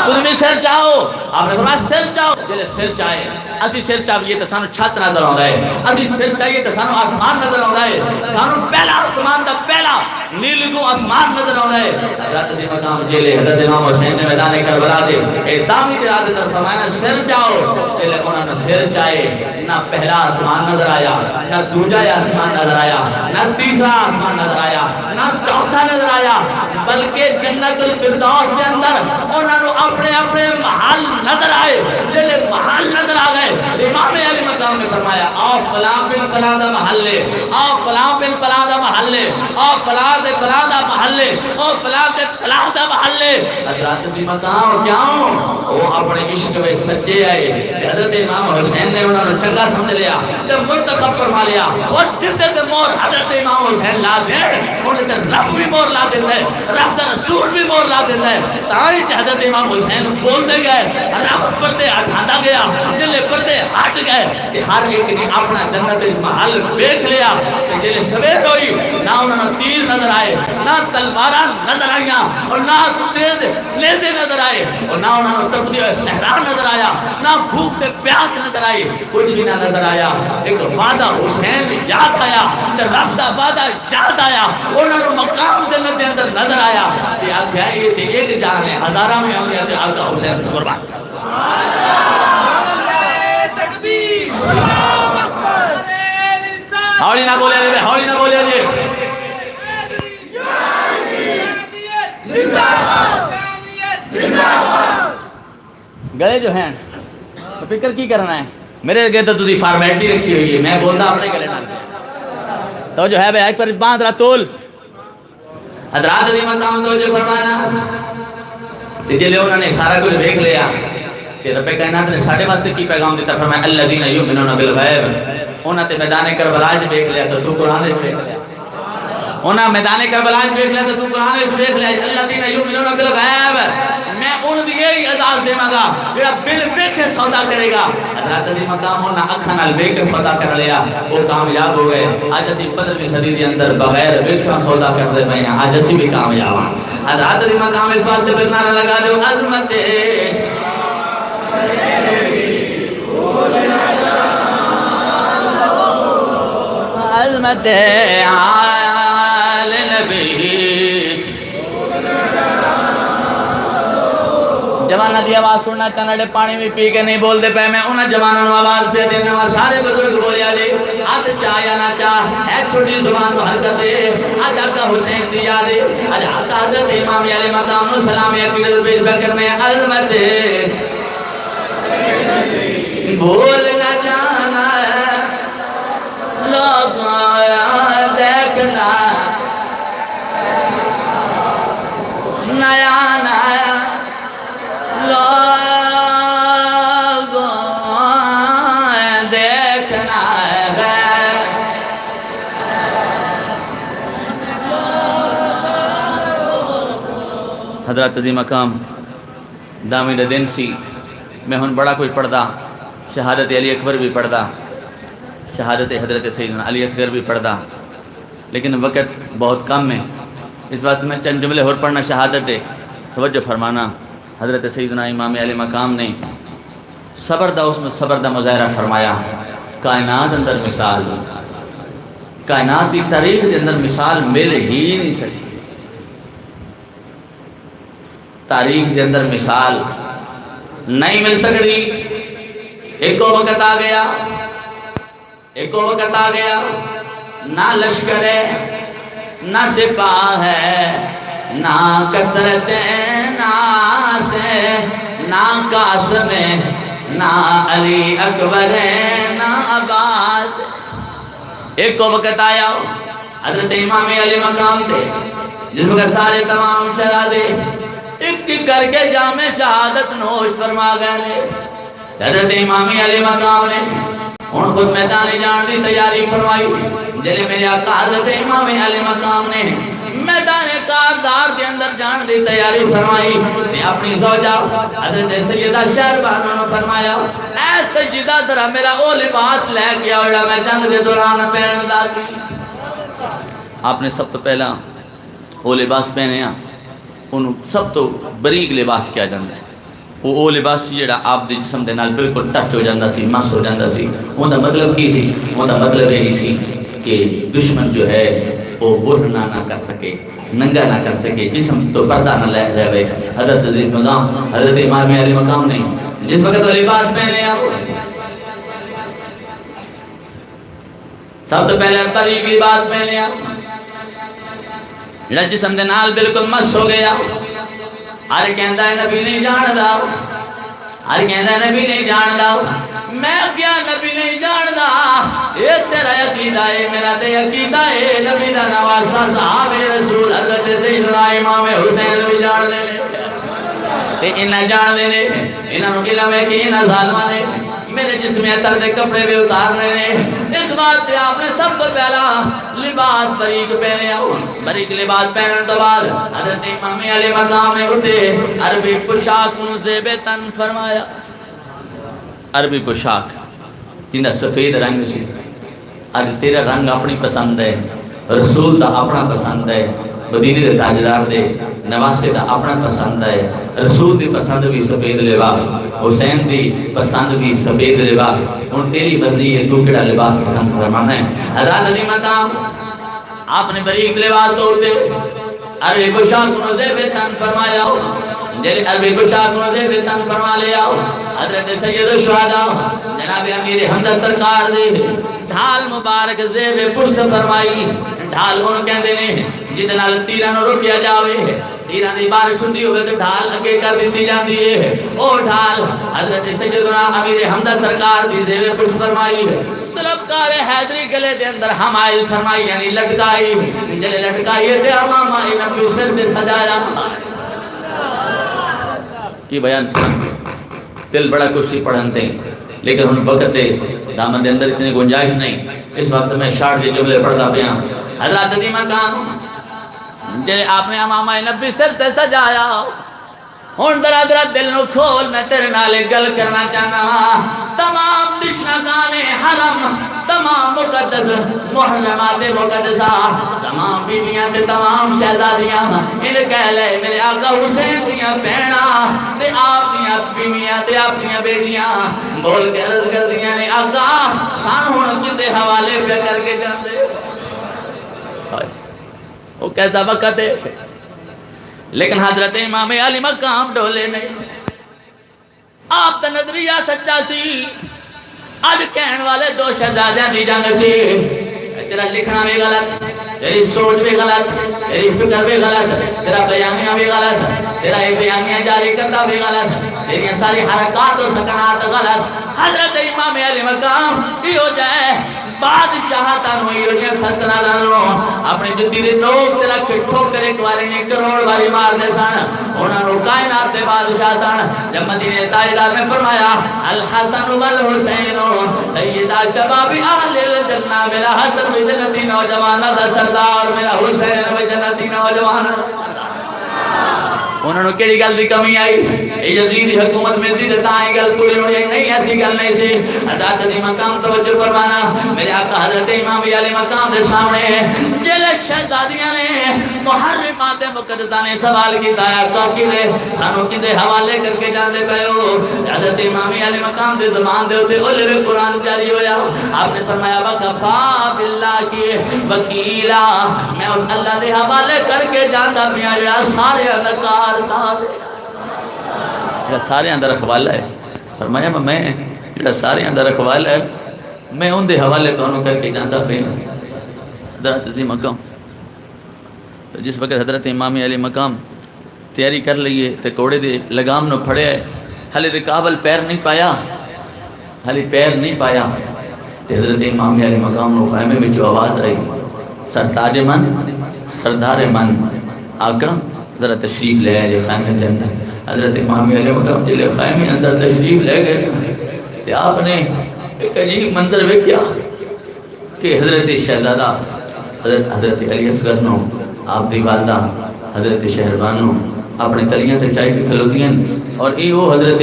S2: تمہیں سر چاہو آپ نے فرمایا سر چاہو جلے سر چاہے اسی سر چاہیے تو سانو چھت نظر آتا ہے اسی سر چاہیے تو سانو آسمان نظر آتا ہے سانو پہلا آسمان دا پہلا نیل کو آسمان نظر آتا ہے حضرت دی مقام جلے حضرت امام حسین نے میدان کربلا دے اعدامی دے رات در فرمایا سر چاہو جلے انہوں نے سر چاہے نہ پہلا آسمان نظر آیا نہ دوجا آسمان نظر آیا نہ تیسرا آسمان نظر آیا نہ چوتھا نظر آیا بلکہ جنت الفردوس کے اندر انہوں نے اپنے اپنے محل نظر آئے جلے محل نظر آ گئے امام علی مقام نے فرمایا آؤ فلاں بن فلاں دا محلے آؤ فلاں بن فلاں دا محلے آؤ فلاں دے فلاں دا محلے آؤ فلاں دے فلاں دا محلے حضرات دی مقام کیوں وہ اپنے عشق میں سچے آئے حضرت امام حسین نے انہوں نے چنگا سمجھ لیا تے منتخب فرما لیا اور جتے تے مور حضرت امام حسین لا دے انہیں تے رب بھی مور لا دیتا ہے رب دا رسول بھی مور لا دیتا ہے تاہی تے حضرت امام حسین بول دے گئے رب پردے ہٹھانا گیا جلے پردے ہٹ گئے کہ ہر ایک نے اپنا جنت محل بیٹھ لیا کہ جلے سویر ہوئی نہ انہوں نے تیر نظر آئے نہ تلوارہ نظر آئیاں اور نہ تیز لیزے نظر آئے اور نہ انہوں نے تبدیل صحرا نظر آیا نہ بھوک تے پیاس نظر آئی کچھ بھی نہ نظر آیا ایک وعدہ حسین یاد آیا رب دا وعدہ یاد آیا انہوں نے مقام جنت کے اندر نظر آیا کہ آگیا یہ تے ایک جان ہے ہزارہ میں آگیا تے آگا حسین قربان ہولی نہ بولے جی ہولی نہ بولے جی گلے جو ہیں تو فکر کی کرنا ہے میرے گئے تو تُسی فارمیلٹی رکھی ہوئی ہے میں بولتا اپنے گلے نہ تو جو ہے بھائی ایک پر باندھ رہا تول حضرات دی مقام تو جو فرمانا جلے انہوں نے سارا کچھ دیکھ لیا کہ رب کائنات نے ساڑھے واسطے کی پیغام دیتا فرمایا الذین یؤمنون بالغیب انہوں نے میدان کربلا دیکھ لیا تو قرآن دیکھ لیا انہوں نے میدان کربلا دیکھ لیا تو قرآن دیکھ لیا الذین یؤمنون بالغیب میں ان بھی یہی اعزاز دے گا جڑا بل بیک سودا کرے گا حضرات دی مقام ہونا اکھاں نال بیک سودا کر لیا وہ کامیاب ہو گئے اج اسی 15ویں صدی دے اندر بغیر بیک سودا کرتے پئے ہیں اج اسی بھی کامیاب ہاں حضرات دی مقام اس واسطے پھر نعرہ لگا دو عظمت عظمت آل نبی جوانہ دی آواز سننا تنڑے پانی بھی پی کے نہیں بول دے پہ میں انہاں جوانہ نو آواز پہ دینا ہوا سارے بزرگ بولیا لے آج چاہ یا نہ چاہ اے چھوٹی زبان و حرکت دے آج آقا حسین دی یادے آج آقا حضرت امام علیہ مقام و سلام یقین پیش بہ کرنے عظمت بھول نہ جانا لوگایا دیکھنا نیا نیا لوگایا دیکھنا ہے حضرت عظیم مقام دامن دن سی میں ہن بڑا کوئی پڑھدا، شہادت علی اکبر بھی پڑھدا، شہادت حضرت سیدنا علی اصغر بھی پڑھدا، لیکن وقت بہت کم ہے، اس وقت میں چند جملے اور پڑھنا شہادت دے۔ توجہ فرمانا، حضرت سیدنا امام علی مقام نے صبر دا، اس میں صبر دا مظاہرہ فرمایا۔ کائنات اندر مثال، کائنات کی تاریخ کے اندر مثال مل ہی نہیں سکتی، تاریخ کے اندر مثال نہیں مل سکتی۔ ایک وقت آ گیا، ایک وقت آ گیا، نہ لشکر ہے، نہ سپاہ ہے، نہ کثرت ناس ہے، نہ قاسم ہے، نہ علی اکبر ہے، نہ عباس۔ ایک وقت آیا حضرت امام علی مقام تھے، جس وقت سارے تمام شہزادے ایک ایک کر کے جام شہادت نوش فرما گئے۔ حضرت امام علی مقام نے ہن خود میدان جان دی تیاری فرمائی۔ جلے میرے آقا حضرت امام علی مقام نے میدان کاردار کے اندر جان دی تیاری فرمائی، نے اپنی زوجہ حضرت سیدہ شہربانو نے فرمایا، اے سیدہ ذرا میرا وہ لباس لے کے آؤ جڑا میں جنگ دے دوران پہندا سی۔ آپ نے سب تو پہلا وہ لباس پہنے، انہوں سب تو بریک لباس کیا جاندہ ہے۔ وہ لباس جڑا آپ دے جسم دے نال بالکل ٹچ ہو جاندہ سی، مس ہو جاندہ سی۔ وہ دا مطلب کی تھی؟ وہ دا مطلب یہی سی کہ دشمن جو ہے وہ برہنہ نہ کر سکے، ننگا نہ کر سکے، جسم تو پردہ نہ لے جائے۔ حضرت مقام حضرت امام علی مقام نے جس وقت وہ لباس پہنے آؤ، سب تو پہلے بریک لباس پہنے آؤ، جڑا جسم دے نال بالکل مس ہو گیا۔ ہر کہندہ ہے نبی نہیں جان دا، ہر کہندہ ہے نبی نہیں جان دا، میں کیا نبی نہیں جان دا، یہ تیرا عقیدہ ہے، میرا تے عقیدہ ہے، نبی دا نواسہ صحاب رسول حضرت سیدنا امام حسین بھی جان دے لے، تے انہاں جان دے لے، انہاں نو علم ہے کہ انہاں ظالمہ نے میرے جسم اتر دے کپڑے بھی اتارنے نے۔ اس بات سے آپ نے سب کو پہلا لباس بریک پہنے آؤ، بریک لباس پہننے تو بعد حضرت امام علی مقام نے اٹھے عربی پوشاک نو زیب تن فرمایا۔ عربی پوشاک جنہا سفید رنگ سی، اگر تیرا رنگ اپنی پسند ہے، رسول دا اپنا پسند ہے، مدینے دے تاجدار دے نواسے دا اپنا پسند ہے، رسول دی پسند بھی سفید لباس، حسین دی پسند بھی سفید لباس، ان تیری مرضی ہے تو کیڑا لباس پسند فرمانا ہے۔ حضرت علی مقام آپ نے بریک لباس توڑ دے، عربی پوشاک نو زیب تن فرمایا، جیلے عربی پوشاک نو زیب تن فرما لیا۔ حضرت سید الشہداء جناب امیر حمدہ سرکار دے ڈھال مبارک زیب پشت فرمائی۔ ڈھال انہوں کہندے نے جتنا تیرہ نو رکھیا جاوے، تیرہ دی بارش ہوندی ہوئے تو ڈھال اگے کر دیتی جاندی ہے۔ او ڈھال حضرت سیدنا امیر حمدہ سرکار دی زیب پشت فرمائی، طلبکار حیدری گلے دے اندر حمائل فرمائی، یعنی لٹکائی، جلے لٹکائی تے امامہ نبی سر دے سجایا۔ کی بیان دل بڑا کچھ پڑھن دیں، لیکن ان وقت دے دامن دے اندر اتنی گنجائش نہیں، اس وقت میں 60 جملے پڑھتا پیا۔ حضرت دی مقام جلے آپ نے امامہ نبی سر تے سجایا، ہون درہ درہ دل نو کھول میں تیرے نالے گل کرنا چاہنا۔ تمام دشنگان حرم، تمام مقدس محرمات مقدسہ، تمام بیویاں تے تمام شہزادیاں ان کہہ لے میرے آقا حسین دیاں بہنا تے آپ دیاں بیویاں تے آپ دیاں بیٹیاں بول کے عرض کر دیاں نے آقا شان ہون کتے حوالے پہ کر کے جاندے۔ وہ کیسا وقت ہے، لیکن حضرت امام علی مقام ڈولے نہیں۔ آپ تا نظریہ سچا سی، آج کہن والے دو شہزادیاں دی جنگ سی، تیرا لکھنا بھی غلط، تیری سوچ بھی غلط، تیری فکر بھی غلط، تیرا بیانیاں بھی غلط، تیرا بیانیاں جاری کرتا بھی غلط، تیری ساری حرکات و سکنات غلط۔ حضرت امام علی مقام یہ ہو جائے بادشاہتاں ہوئی ہو جائے سلطنتاں نو اپنے جتی دے لوگ تیرا کٹھو کر ایک باری نے کروڑ باری مار دے سن، انہاں نو کائنات دے بادشاہتاں جب مدینے تاجدار نے فرمایا الحسن والحسین سیدہ شباب اہل الجنہ، میرا حسن بھی جنتی نوجوان دا سردار، میرا حسین بھی جنتی نوجوان دا سردار۔ انہوں نے کیڑی گل دی کمی آئی یزید حکومت ملتی تے تاں گل پوری ہونی نہیں ایسی گل نہیں سی حضرت دی مقام توجہ فرمانا میرے آقا حضرت امام علی مقام دے سامنے جلے شہزادیاں نے محرمات مقدسہ نے سوال کیتا ہے تو کدے سانو کدے حوالے کر کے جاندے پئے ہو حضرت امام علی مقام دے زبان دے اوتے علم قرآن جاری ہویا آپ نے فرمایا وکفا باللہ کی وکیلا میں اس اللہ دے حوالے کر کے جاندا پیا جڑا سارے اندکار سارے اندر رکھوالا ہے فرمایا میں جڑا سارے اندر رکھوالا ہے میں ان دے حوالے تو انہوں کر کے جانتا پہ حضرت عظیم مقام جس وقت حضرت امام علی مقام تیاری کر لئیے تے کوڑے دے لگام نو پھڑے ہے حلی رکابل پیر نہیں پایا حلی پیر نہیں پایا تے حضرت امام علی مقام نو خیمے میں جو آواز آئی سرتاج من سردار من آقا ذرا تشریف لے آئے خیمے کے اندر حضرت امام علی مقام جلے خیمے اندر تشریف لے گئے تے آپ نے ایک عجیب منظر ویکھیا کہ حضرت شہزادہ حضرت علی اصغر نو آپ دی والدہ حضرت شہربانو اپنے تلیاں تے چائی کے کھلوتیاں اور ای وہ حضرت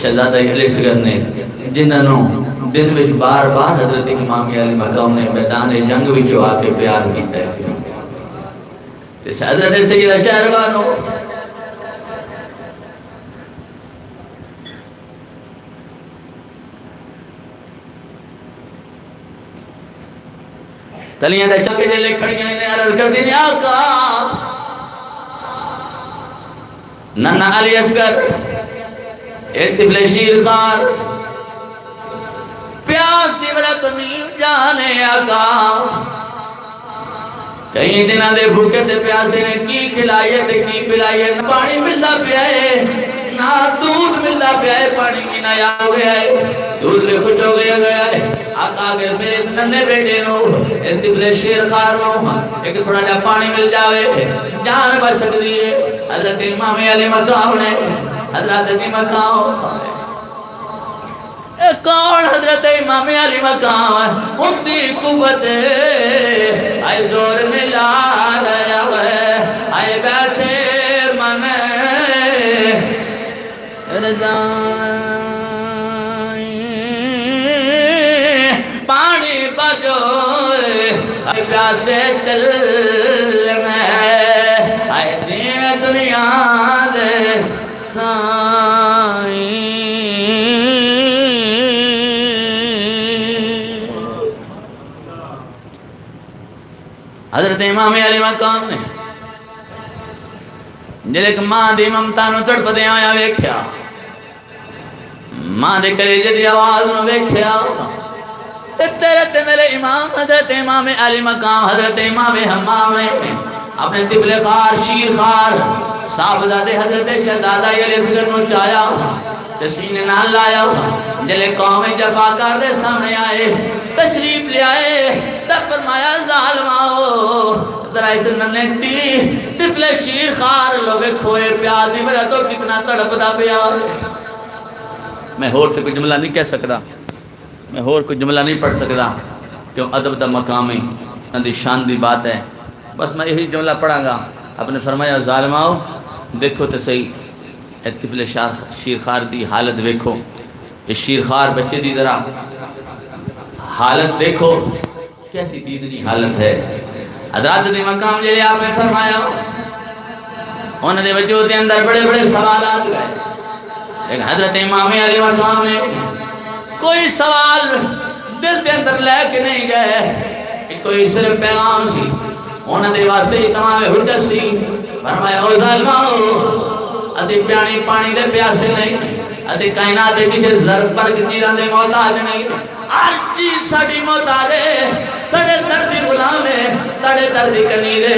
S2: شہزادہ علی اصغر نے جنہوں دن وچ بار بار حضرت امام علی مقام نے میدان جنگ وچ آ کے پیار کیتا ہے حضرت سیدہ شہربانو تلیاں دے چکے دے لے کھڑیاں نے عرض کر دی آقا نانا علی اصغر ایک طفل شیر خار پیاس دی بڑا تو نہیں جانے آقا کئی دنہ دے بھوکے دے پیاسے نے کی کھلائیے تے کی پلائیے نہ پانی ملتا پیائے نہ دودھ ملتا پیائے پانی کی نہ یا ہو گیا ہے دودھ لے خوش ہو گیا ہے آقا اگر میرے اس ننے بیٹے نو اس طفل شیر خار نو ایک تھوڑا جا پانی مل جاوے جان بچ سکتی ہے حضرت امام علی مقام نے حضرت علی مقام کون حضرت امام علی مقام ان دی قوت آئے زور ملا رہا ہے آئے بیٹھے من رضائیں پانی بجو آئے پیاسے چلنے آئے دین دنیا دے سائیں حضرت امام علی مقام نے جلے کہ ماں دی ممتا نو تڑپ دے آیا ویکھیا ماں دے کلیجے دی آواز نو ویکھیا تیرے تے میرے امام حضرت امام علی مقام حضرت امام حمام نے اپنے طفل خار شیر خار صاحبزادے حضرت شہزادہ علی اصغر نو چایا سینے نال لایا جلے قوم جفاکار دے سامنے آئے تشریف لے آئے تب فرمایا ظالماؤ ذرا اس ننے دی طفل شیر خار لوگے کھوئے پیار دی میرا تو کتنا تڑپ دا پیار میں ہور تے کوئی جملہ نہیں کہہ سکتا میں ہور کوئی جملہ نہیں پڑھ سکتا کیوں ادب دا مقام ہے اندی شان دی بات ہے بس میں یہی جملہ پڑھا گا اپنے فرمایا ظالماؤ دیکھو تے صحیح اے طفل شیرخوار دی حالت دیکھو اس شیرخوار بچے دی ذرا حالت دیکھو کیسی دیدنی حالت ہے حضرات دی مقام جلے آپ نے فرمایا انہوں نے وجود دے اندر بڑے بڑے سوالات گئے لیکن حضرت امام علی مقام نے کوئی سوال دل دے اندر لے کے نہیں گئے کہ کوئی صرف پیغام سی انہوں نے واسطے تمام حجت سی فرمایا او ظالماؤ ادھی پیانی پانی دے پیاسے نہیں ادھی کائنات دے کسی ضرب پر چیزاں دے محتاج نہیں ہر چیز ساڑی محتاج ہے سڑے دردی غلام ہے سڑے دردی کنی دے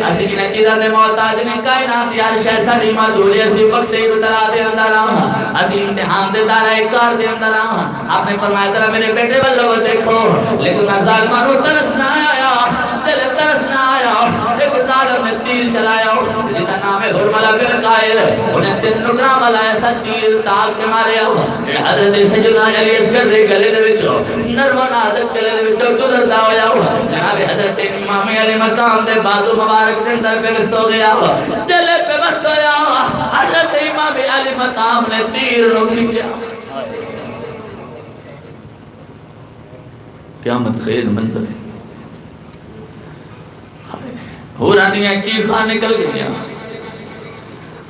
S2: اسی کی چیزاں دے محتاج نہیں کائنات دی ہر شے ساڑی معذوری اسی وقت دے ابتلا دے اندر آؤں اسی امتحان دے دارہ کار دے اندر آؤں آپ نے فرمایا ترہ میرے بیٹے والو دیکھو لیکن میں ظالمانو ترس نہ آیا دل ترس نہ آیا ایک ظالم میں تیر چلایا جیتا نام ہے حرملہ بن قائل انہیں دن نکرام والا ایسا تیر تاک کے مارے حضرت سیدنا علی اصغر دے گلے دے وچو نرم و نازک گلے دے وچو گزرتا ہویا جناب حضرت امام علی مقام دے بازو مبارک دے اندر پہ بس ہو گیا دل پہ بس ہویا علی مقام نے تیر نو کھچیا قیامت خیز منظر ہے حوراں دیاں چیخاں نکل گیا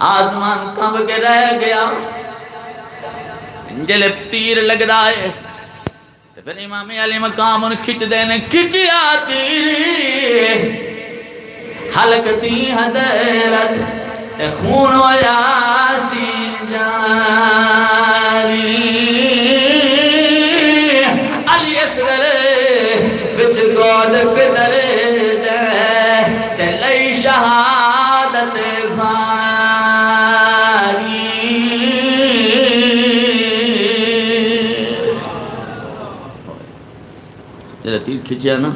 S2: آسمان کھب کے رہ گیا جلے تیر لگ رہا ہے پھر امام علی مقام ان کھچ دینے کھچیا تیر حلقتی حضرت خون و یاسین جاری علی اصغر بچ گود پدر دے لئی شہادت جلے تیر کھچیا نا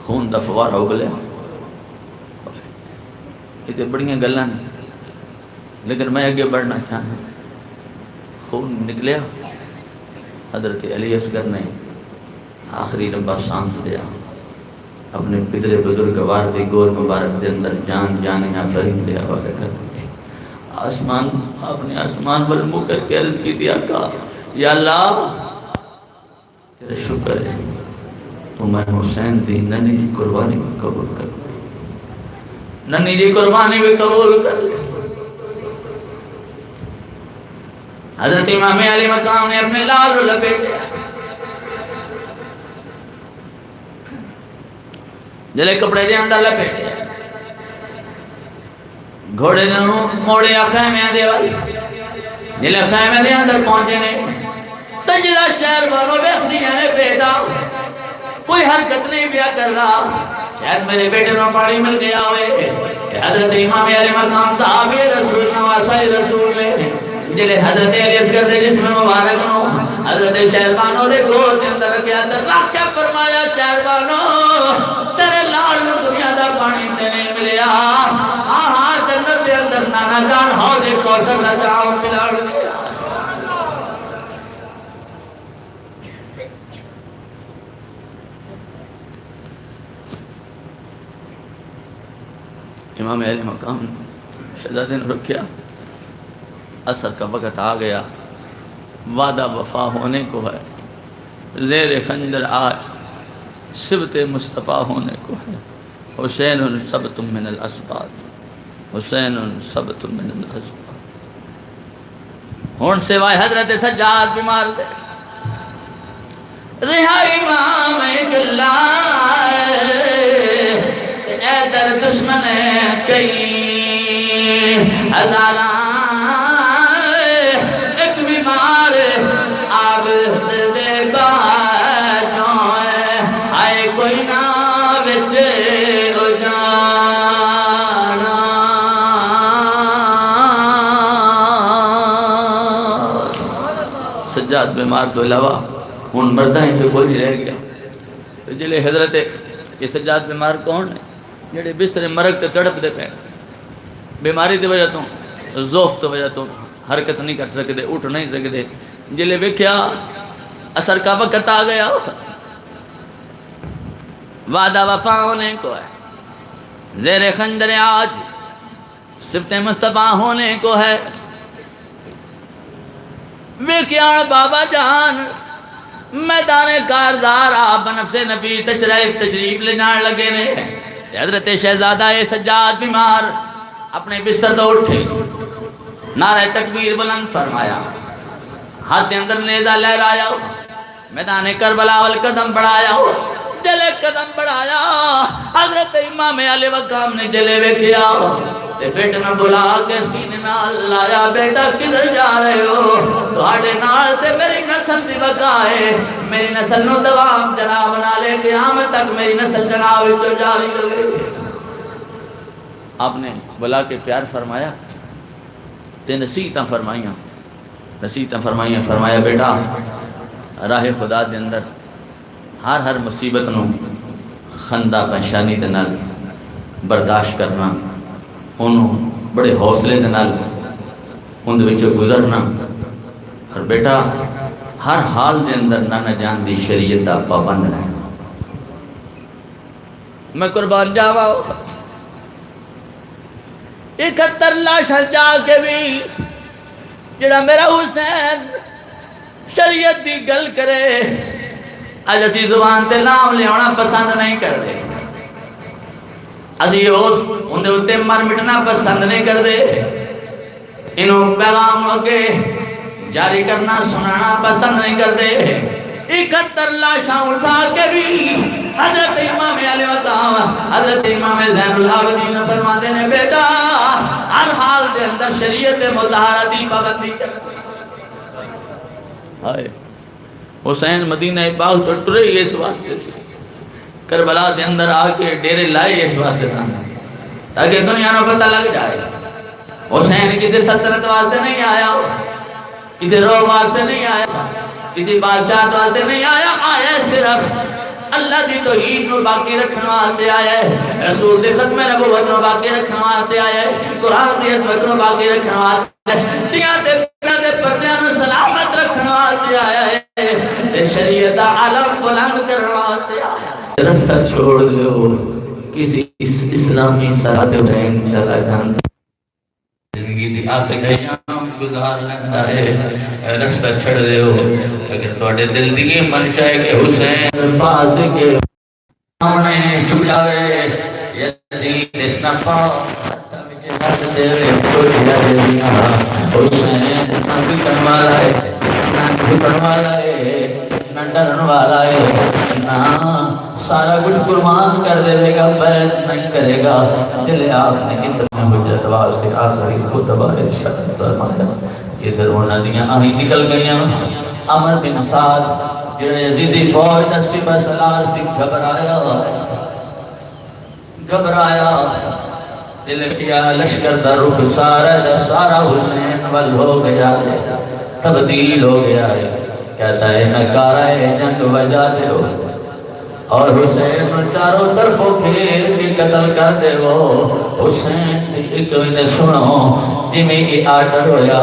S2: خون دا فوارہ ہو گلیا یہ تو بڑیاں گلاں لیکن میں آگے بڑھنا چاہنا خون نکلیا حضرت علی اصغر نے آخری لمبا سانس لیا اپنے پدر بزرگوار دی گود مبارک دے اندر جان یہاں فرید لیا حوالے کر دی آسمان اپنے آسمان پر منہ کر کے عرض کی دیا کہا یا اللہ تیرے شکر ہے تو میں حسین دی ننی جی قربانی بھی قبول کر ننی جی قربانی بھی قبول کر حضرت امام علی مقام نے اپنے لال لپیٹ جلے کپڑے دے اندر لپیٹ گھوڑے دے موڑے خیمے دے والی جلے خیمے دے اندر پہنچے نے سجدہ شہر بارو بیخدیاں نے بیٹا کوئی حرکت نہیں بیا کر رہا شاید میرے بیٹے نو پانی مل گیا ہوئے حضرت امام علی مقام صحابی رسول نواسائی رسول نے جلے حضرت علی اصغر دے جسم مبارک نو حضرت شہربانو دے گود دے اندر رکھیا اندر رکھ کے فرمایا شہربانو تیرے لال نو دنیا دا پانی تے نہیں ملیا ہاں جنت دے اندر نانا جان حوض کوثر دا جام پلاڑ گیا امام علی مقام شہزادے نے رکھیا اثر کا وقت آ گیا وعدہ وفا ہونے کو ہے زیر خنجر آج صبت مصطفیٰ ہونے کو ہے حسین ثبت من الاسباط حسین ثبت من الاسباط ہون سوائے حضرت سجاد بیمار دے رہائی امام اللہ اے در دشمن کئی ہزاران ایک بیمار آب دے گا آئے کوئی نہ بچے ہو جانا سجاد بیمار تو علاوہ ان مردہ ہی سے کوئی رہ گیا جلے حضرت یہ سجاد بیمار کون ہے جڑے بستر مرگ تے تڑپ دے پے بیماری دی وجہ تو ضعف تو وجہ تو حرکت نہیں کر سکتے اٹھ نہیں سکتے جلے ویکھیا اثر کا وقت آ گیا وعدہ وفا ہونے کو ہے زیر خنجر آج صفت مصطفیٰ ہونے کو ہے ویکھیا بابا جان میدان کارزار آپ نفس نبی تشریف لے جان لگے نے حضرت شہزادہ سجاد بیمار اپنے بستر تو اٹھے نعرہ تکبیر بلند فرمایا ہاتھ کے اندر نیزہ لہرایا میدان کربلا والقدم بڑھایا جلے قدم بڑھایا حضرت امام علی مقام نے جلے ویکھیا تے بیٹے میں بلا کے سینے نال لایا بیٹا کدھر جا رہے ہو تہاڈے نال تے میری نسل دی بقا ہے میری نسل نو دوام جناب نہ لے قیامت تک میری نسل جناب وچ جاری رہے آپ نے بلا کے پیار فرمایا تے نصیحتاں فرمائیاں فرمایا بیٹا راہ خدا دے اندر ہر مصیبت نو خندہ پہشانی دے نال برداشت کرنا انہوں بڑے حوصلے دے نال ان دے وچوں گزرنا اور بیٹا ہر حال دے اندر نانا جان دی شریعت دا پابند رہنا میں قربان جاوا 71 لاشاں جا کے بھی جڑا میرا حسین شریعت دی گل کرے اج اسی زبان تے نام لے آنا پسند نہیں کرتے، اسی اندے اتے مر مٹنا پسند نہیں کرتے، انہوں پیغام اگے جاری کرنا سنانا پسند نہیں کرتے۔ 71 لاشاں اٹھا کے بھی حضرت امام علی مقام حضرت امام زین العابدین فرماتے ہیں بیٹا ہر حال دے اندر شریعت مطہرہ دی پابندی کر۔ حسین مدینہ پاک تو ٹرے اس واسطے سے، کربلا دے اندر آ کے ڈیرے لائے اس واسطے سے تاکہ دنیا کو پتہ لگ جائے حسین کسی سلطنت واسطے نہیں آیا، کسی روح واسطے نہیں آیا، کسی بادشاہ واسطے نہیں آیا، آیا صرف اللہ دی توحید نو باقی رکھنے واسطے آیا ہے، رسول دی ختم نبوت نو باقی رکھنے واسطے آیا ہے، قرآن دی عظمت نو باقی رکھنے واسطے دیاں دے پردیاں نو سلامت رکھنے واسطے آیا ہے، شریعت عالم بلند کرنے واسطے آیا ہے۔ رستہ چھوڑ دو کسی اسلامی سرحد حسین چلا جانا، زندگی دی آخری ایام گزار لینا ہے، رستہ چھڑ دو اگر تواڈے دل دی من چاہے کہ حسین پاس کے سامنے چھپ جاوے یزید نفا حسین نہ بکن والا ہے نہ جھکن والا ہے نہ ڈرن والا ہے، نہ سارا کچھ قربان کر دے گا، بیعت نہیں کرے گا۔ دل آپ نے اتنے حجت واسطے آخری خطبہ ارشاد فرمایا، ادھر وہ ندیاں آہیں نکل گئیاں، عمر بن سعد جڑے یزیدی فوج دسی بسلار سے گھبرایا، دل کیا لشکر دا رخ سارا حسین وال ہو گیا ہے، تبدیل ہو گیا ہے، کہتا ہے نکارہ جنگ بجا دے ہو اور حسین چاروں طرفوں گھیر کے قتل کر دے وہ۔ حسین ایک نے سنو جی میں یہ آرڈر ہویا،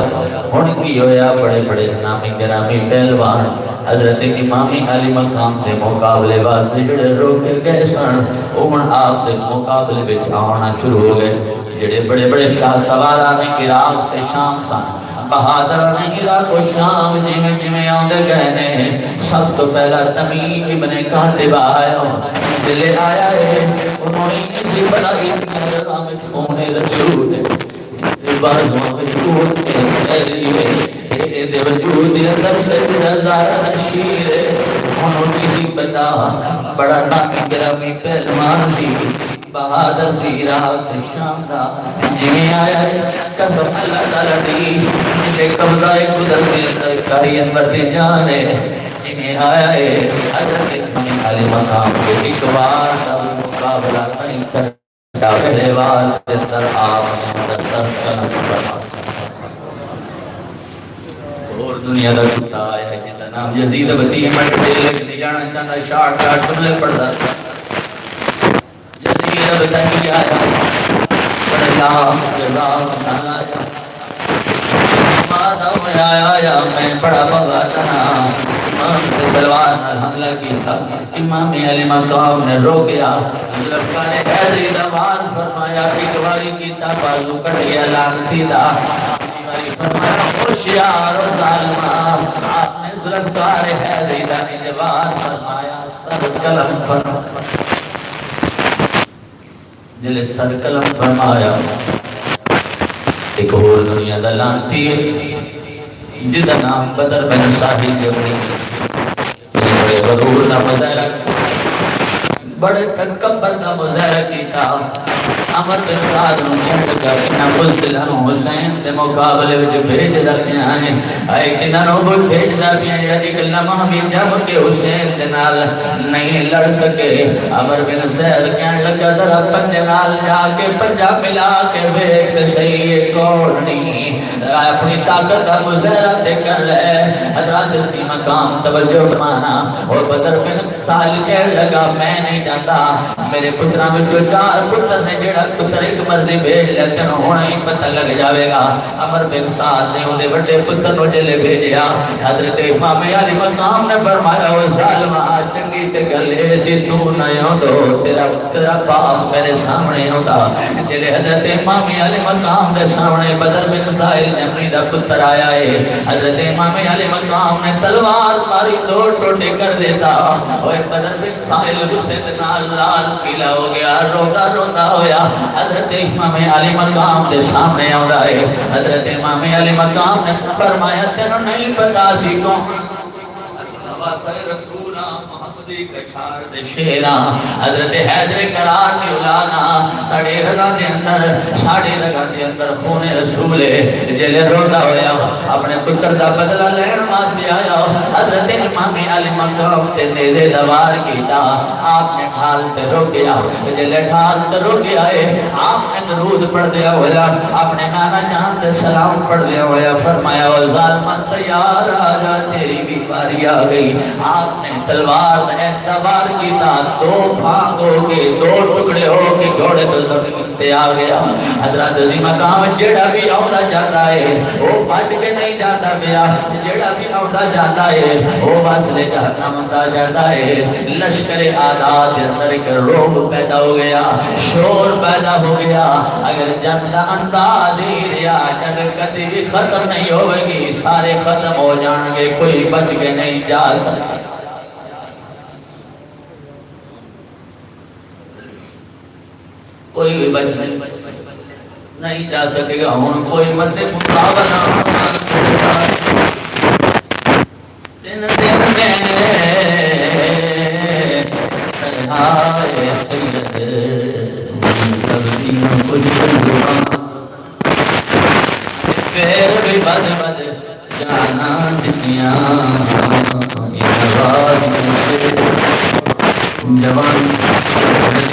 S2: ان کی ہویا بڑے بڑے نامی گرامی پہلوان حضرت امام علی مقام دے مقابلے واسطے جڑے روکے گئے سن، ان آپ دے مقابلے بچ آنا شروع ہو گئے، جڑے بڑے بڑے شاہ سواران عراق تے شام سن، بہادران عراق و شام جی میں آندے گئے نے۔ سب تو پہلا تمیم ابن کاتب آیا، دلے آیا ہے، انہوں نے اسی بڑا انتظام چھونے رسول بارزوں میں چھوٹ کے تحریے دے وجود اندر سے نظارہ نشیر ہے، انہوں نے اسی بڑا نامی گرامی پہلوان سی، بہادر سی، عراق شام دا جنہیں آیا ہے قسم اللہ تعالیٰ دی جنہیں قبضہ قدر میں کاری انور دی جان ہے، جنہیں آیا ہے حضرت امام علی مقام کے ایک بار کا مقابلہ نہیں کرتا، پہلے بار جس طرح آپ نے سر کلم بنا اور دنیا کا کتا آیا ہے جنہا نام یزید بطی منٹ پہلے کے لے جانا چاہتا شارٹ جملے پڑھتا یزید بطی آیا بڑے لاغ آیا مادہ میں آیا میں بڑا بغاتنا امام سے تلوار نہ حملہ کی تھا، امام علی مقام نے روکیا، لفکار ایسی دوار فرمایا، ایک باری کی تا بازو کٹ گیا لانتی دا، فرمایا خوشیار و ظالمہ، آپ نے ظلفکار ایسی دانی جوار فرمایا، سر کلم فرمایا، دل سر کلم فرمایا، ایک اور دنیا دا لانتی ہے جدا نام بدر بن صاحب جبری، بڑے غرور دا مظاہرہ بڑے تکبر دا مظاہرہ کیتا، عمر بن سعد کہنے لگا کہ بزدلہ حسین دے مقابلے وچ بھیج دا پیانے آئے کہ نو بھیج دا پیانے جڑا ایک لمحہ بھی جب کے حسین دے نال نہیں لڑ سکے، عمر بن سعد کہنے لگا ذرا پنجے نال جا کے پنجا ملا کے بیک صحیح کون نہیں، ذرا اپنی طاقت کا مظاہرہ تے کر لے حضرات اسی مقام توجہ فرمانا اور بدر بن سہل کہنے لگا میں نہیں جاتا میرے پتراں میں جو 4 پتر نے جڑا پتر ایک مرضی بھیج لے تینوں ہونا ہی پتہ لگ جاوے گا عمر بن سعد نے اودے بڑے پتر نو جلے بھیجیا حضرت امام علی مقام نے فرمایا او ظالما چنگی تے گل اے سی تو نہ آندو تیرا باپ میرے سامنے آندا جلے حضرت امام علی مقام دے سامنے بدر بن سہل نے اپنی دا پتر آیا ہے حضرت امام علی مقام نے تلوار ماری 2 ٹوٹے کر دیتا اوے بدر بن سہل غصے نال لال پیلا ہو گیا روتا روتا ہویا حضرت امام علی مقام دے سامنے آندا ہے حضرت امام علی مقام نے فرمایا تینوں نہیں پتا سی کون رسولہ محمدی کچھار دے شیرہ حضرت حیدر قرار دی اولانا ساڑے رگاں دے اندر خون رسول جلے روڑا ہویا اپنے پتر دا بدلہ لین ماسی آیا حضرت امام علی مقام تے نیزے دوار کیتا آپ نے ڈھال تے روکیا جلے ڈھال تے روکیا ہے آپ نے درود پڑھ دیا ہویا اپنے نانا جان تے سلام پڑھ دیا ہویا فرمایا او ظالمان تیار آجا تیری بھی باری آ گئی آپ نے تلوار اعتبار کیتا 2 بھانگ ہو کے 2 ٹکڑے ہو کے گھوڑے تو زمین تے آ گیا حضرت عظیم مقام جڑا بھی آؤندا جاتا ہے وہ بچ کے نہیں جاتا پیا جڑا بھی آؤندا جاتا ہے وہ واسلے جہنم دا جاتا ہے لشکر آداد کے اندر ایک روگ پیدا ہو گیا شور پیدا ہو گیا اگر جنگ دا انداز ہی رہا جنگ کدی بھی ختم نہیں ہوئے گی سارے ختم ہو جان گے کوئی بچ کے نہیں جا سکتا کوئی بھی بچ نہیں جا سکے گا ہون کوئی مد مقابلہ دن دن میں تنہائے سید تبدین کچھ بندوان پھر بھی بد بد جانا دنیا جوان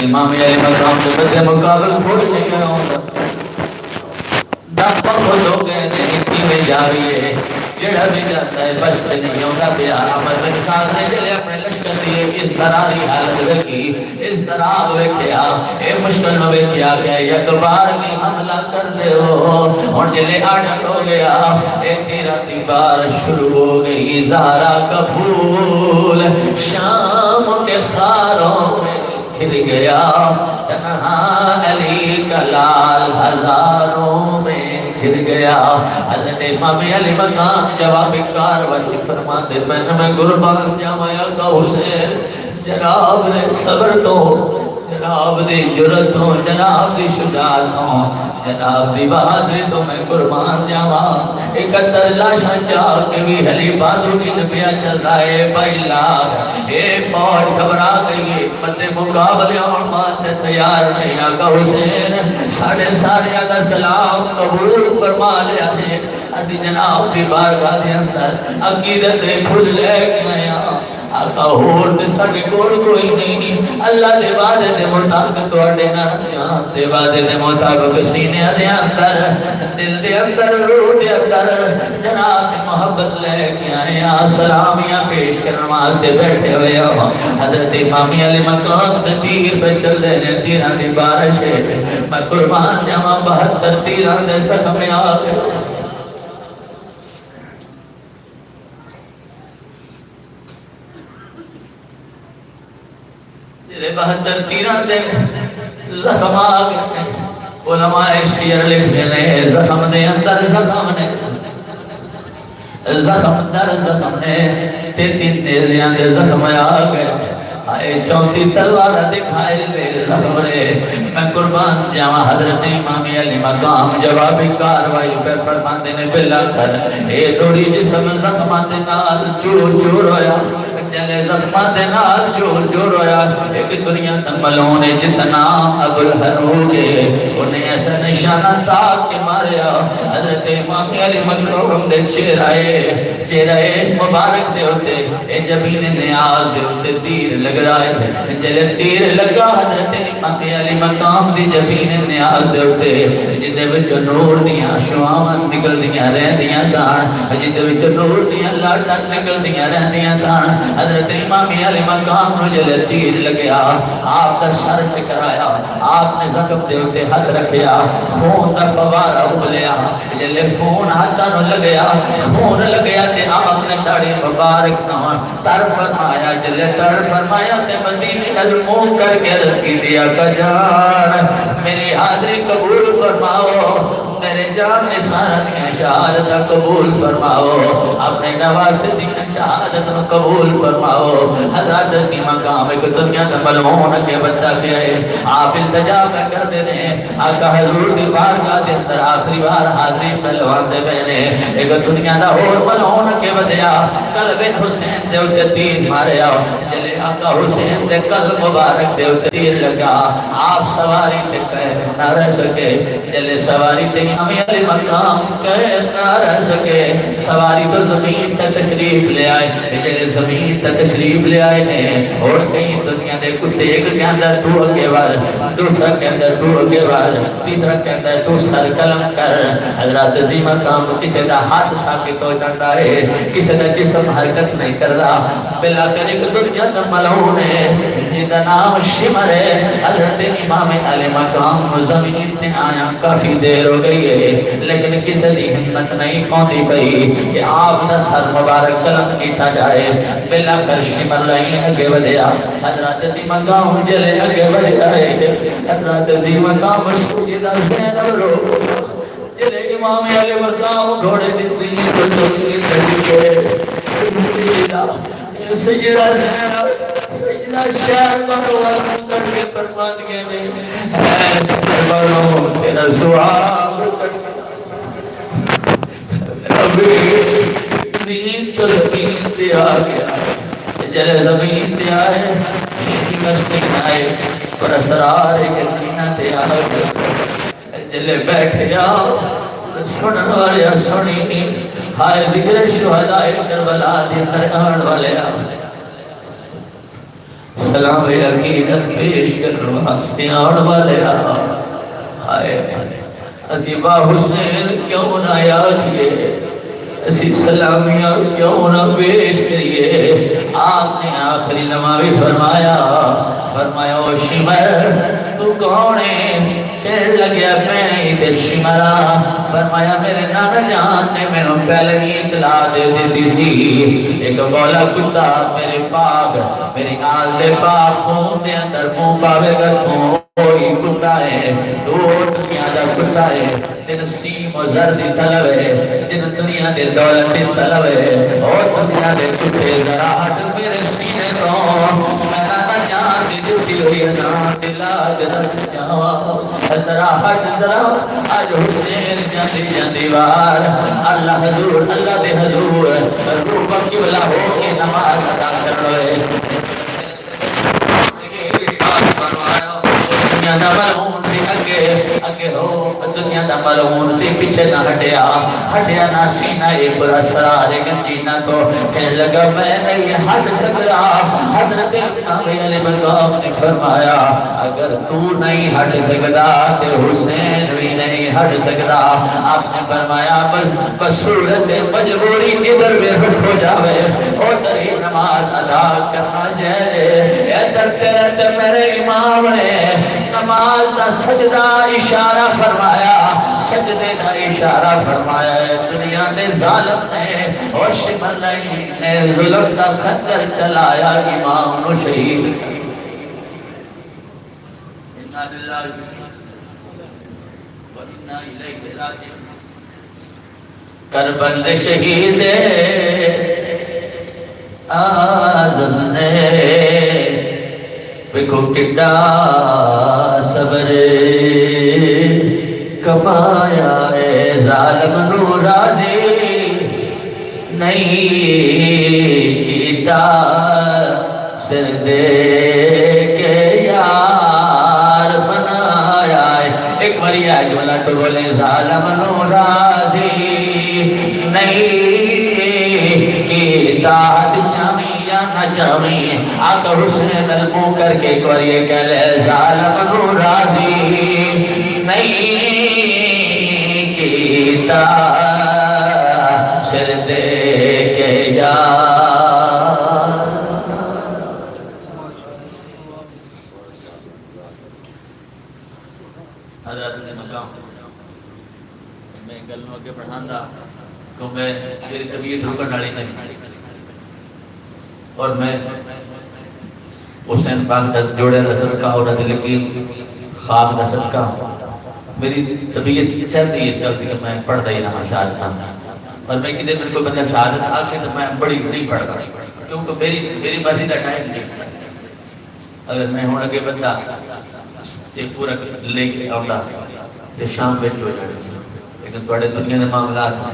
S2: امام علی مقام کے بدے مقابل کوئی نہیں ہوتا دب خود ہو گئے نہیں میں جاوی ہے جڑا بھی جاتا ہے بس نہیں ہوتا پیا عمر بن سعد نے جلے اپنے لشکر دیے اس طرح کی حالت ویکھی اس طرح ویکھیا اے مشکل نہ ویکھیا کہ یک بار کی حملہ کر دے اور جلے عادت ہو گیا اے تیرا دی بار شروع ہو گئی زہرا کا پھول شام کے خاروں میں کھل گیا تنہا علی کا لال ہزاروں میں گر گیا حضرت امام علی مقام جواب کاروائی فرماتے میں قربان جاواں آقا حسین جناب نے صبر تو جناب دی جرت تو جناب دی شجاعت تو جناب دی بہادری تو میں قربان جاواں 71 لاشاں جا کے بھی ہلی بازو کی پیا چلتا ہے 22 لاکھ اے فوج گھبرا گئی مد مقابلے اور مات تیار نہیں آقا حسین سارے کا سلام قبول فرما لیا ہے اسی جناب دی بارگاہ دے اندر عقیدت پھول لے کے آیا آقا ہور دے ساڑے کوئی نہیں اللہ دے وعدے دے مطابق توڑے نہ دے وعدے دے مطابق سینے دے اندر دل دے اندر روح دے اندر جناب دے محبت لے کے آئے سلامیاں پیش کرنے والے بیٹھے ہوئے حضرت امام علی مقام تے تیر پہ چل دے نے تیران دی بارش ہے میں قربان جاواں 72 تیران دے زخم آ گئے تیرے 72 تیران دے زخم آ گئے علماء شیر لکھتے نے زخم دے اندر زخم نے زخم در زخم نے 33 نیزیاں دے زخم آ گئے آئے 34 تلوار دکھائے لے زخم نے میں قربان جاواں حضرت امام علی مقام جوابی کاروائی پہ فرماندے نے بلا کر اے دوری جسم زخمات نال چور چور ہویا جلے زخمہ دے نال جور جور ہویا ایک دنیا تنبلوں نے جتنا ابو الحروق انہیں ایسا نشانہ تاک کے ماریا حضرت امام علی مکروم دے چہرائے مبارک دے ہوتے اے جبین نیاز دے ہوتے تیر لگ رہا ہے جلے تیر لگا حضرت امام علی مقام دی جبین نیاز دے ہوتے جدے وچ نور دیاں شعاواں نکل دیاں رہ دیاں سان جدے وچ نور دیاں لاٹاں نکل دیاں رہ دیاں سان حضرت امام علی مقام نو جلے تیر لگیا آپ دا سر چکرایا آپ نے زخم دے ہوتے ہاتھ رکھیا خون دا فوارہ ابلیا جلے خون ہاتھاں نو لگیا خون لگیا تے آپ نے داڑھی مبارک نو تر فرمایا جلے تر فرمایا تے مدینے المو کر کے عرض کی دیا کجان میری حاضری قبول فرماؤ میرے جان نثارت کی شہادت قبول فرماؤ اپنے نواز دی شہادت قبول فرماؤ حضرت اسی مقام ایک دنیا دا ملعون کے بندہ کیا ہے آپ التجا کر دے رہے آقا حضور دی بارگاہ دے اندر آخری بار حاضری پہلوان دے بہنے ایک دنیا دا اور ملعون کے بدیا قلب حسین دے ہوتے تیر مارے آؤ جلے آقا حسین دے قلب مبارک دے ہوتے تیر لگا آپ سواری تے قید نہ رہ سکے جلے سواری تے امام علی مقام قید نہ رہ سکے سواری تو زمین تے تشریف لے آئے جلے زمین تے تشریف لے آئے نے اور کئی دنیا دے کتے ایک کہندہ تو اگے وار دوسرا کہندہ تو اگے وار تیسرا کہندہ تو سر قلم کر حضرات عظیم مقام کسی دا ہاتھ ساکت ہو جاتا ہے کسی دا جسم حرکت نہیں کر رہا بلا کر ایک دنیا دا ملعون ہے جیدہ نام شمر ہے حضرت امام علی مقام زمین تے آیا کافی دیر ہو گئی ہے لیکن کسی دی ہمت نہیں پہنچی پئی کہ آپ دا سر مبارک قلم کیتا جائے بلا کر شمر رہی اگے ودیا حضرت عظیم مقام جلے اگے ودیا ہے حضرت عظیم مقام سجدہ زینب رو جلے امام علی مقام گھوڑے دی زین کو زمین دکھے سجدہ زینب سجدہ شہر مروان کر کے فرما دیا میں ایس کربانو تیرا زعاب کر کے ربی زین تو زمین تے آ گیا جلے زمین تے آئے شمر سین آئے اور اسرار کلینہ تے آ گیا جلے بیٹھ جاؤ سنن والے سنی ہائے ذکر شہداء کربلا دی درآن والے سلام عقیدت پیش کرن واسطے آن والے ہائے عزیبہ حسین کیوں نہ آکھیے اسی سلامیاں کیوں نہ پیش کریے آپ نے آخری لمحہ بھی فرمایا او شمر تو کون ہے کہنے لگیا میں تے شمرا فرمایا میرے نانا جان نے میں نے پہلے ہی اطلاع دے دیتی سی ایک بولا کتا میرے پاک میری آل دے پاک خون دے اندر منہ پاوے گا کوئی کتا ہے دو دنیا دا کتا ہے دن سیم و زردی طلب ہے دن دنیا دے دولت طلب ہے اور دنیا دے کتے ذرا ہٹ میرے سینے تو میں نانا جان دی ڈیوٹی ہوئی جان دلا دلا جاوا ذرا ہٹ ذرا آج حسین جاندی وار اللہ حضور اللہ دے حضور روح قبلہ ہو کے نماز ادا کرنوے دنیا دا ملعون سے اگے ہو دنیا دا ملعون سے پیچھے نہ ہٹیا نہ سینہ ایک اسرار گنجینہ تو کہنے لگا میں نہیں ہٹ سکتا حضرت امام علی مقام نے فرمایا اگر تو نہیں ہٹ سکتا تو حسین بھی نہیں ہٹ سکتا آپ نے فرمایا بس صورت مجبوری ادھر میں رکھ ہو جاوے اور تری نماز ادا کرنا جائے ادھر تیرے میرے امام نے نماز دا سجدہ اشارہ فرمایا سجدے دا اشارہ فرمایا دنیا دے ظالم نے اور شمر نے ظلم دا خنجر چلایا امام نو شہید انا للہ و انا الیہ راجعون کربل دے شہید آدم نے ویکھو کڈا صبر کمایا اے ظالم نو راضی نہیں
S1: کیتا سر دے کے یار بنایا ہے. ایک باری ہے جملہ تو بولے ظالم نو راضی نہیں کیتا چامی یا نہ چامی. آقا حسین المو کر کے ایک بار یہ کہہ لے ظالم نو راضی نہیں کیتا سر دے کے یار. حضرت سے مقام میں گلوں کے پڑھان رہا تو میں میری طبیعت رکن ڈالی نہیں اور میں حسین پاک جوڑے رسل کا اور لگی خاک رسل کا میری طبیعت چاہتی ہے اس کا کہ میں پڑھتا ہی نہ شہادت اور میں کدھر میرے کو بندہ شہادت آ کے تو میں بڑی نہیں پڑھ گا کیونکہ میری مرضی کا ٹائم نہیں. اگر میں ہوں اگے بندہ تے پورا لے کے آؤں تے شام بچ ہو جانے لیکن تھوڑے دنیا کے معاملات میں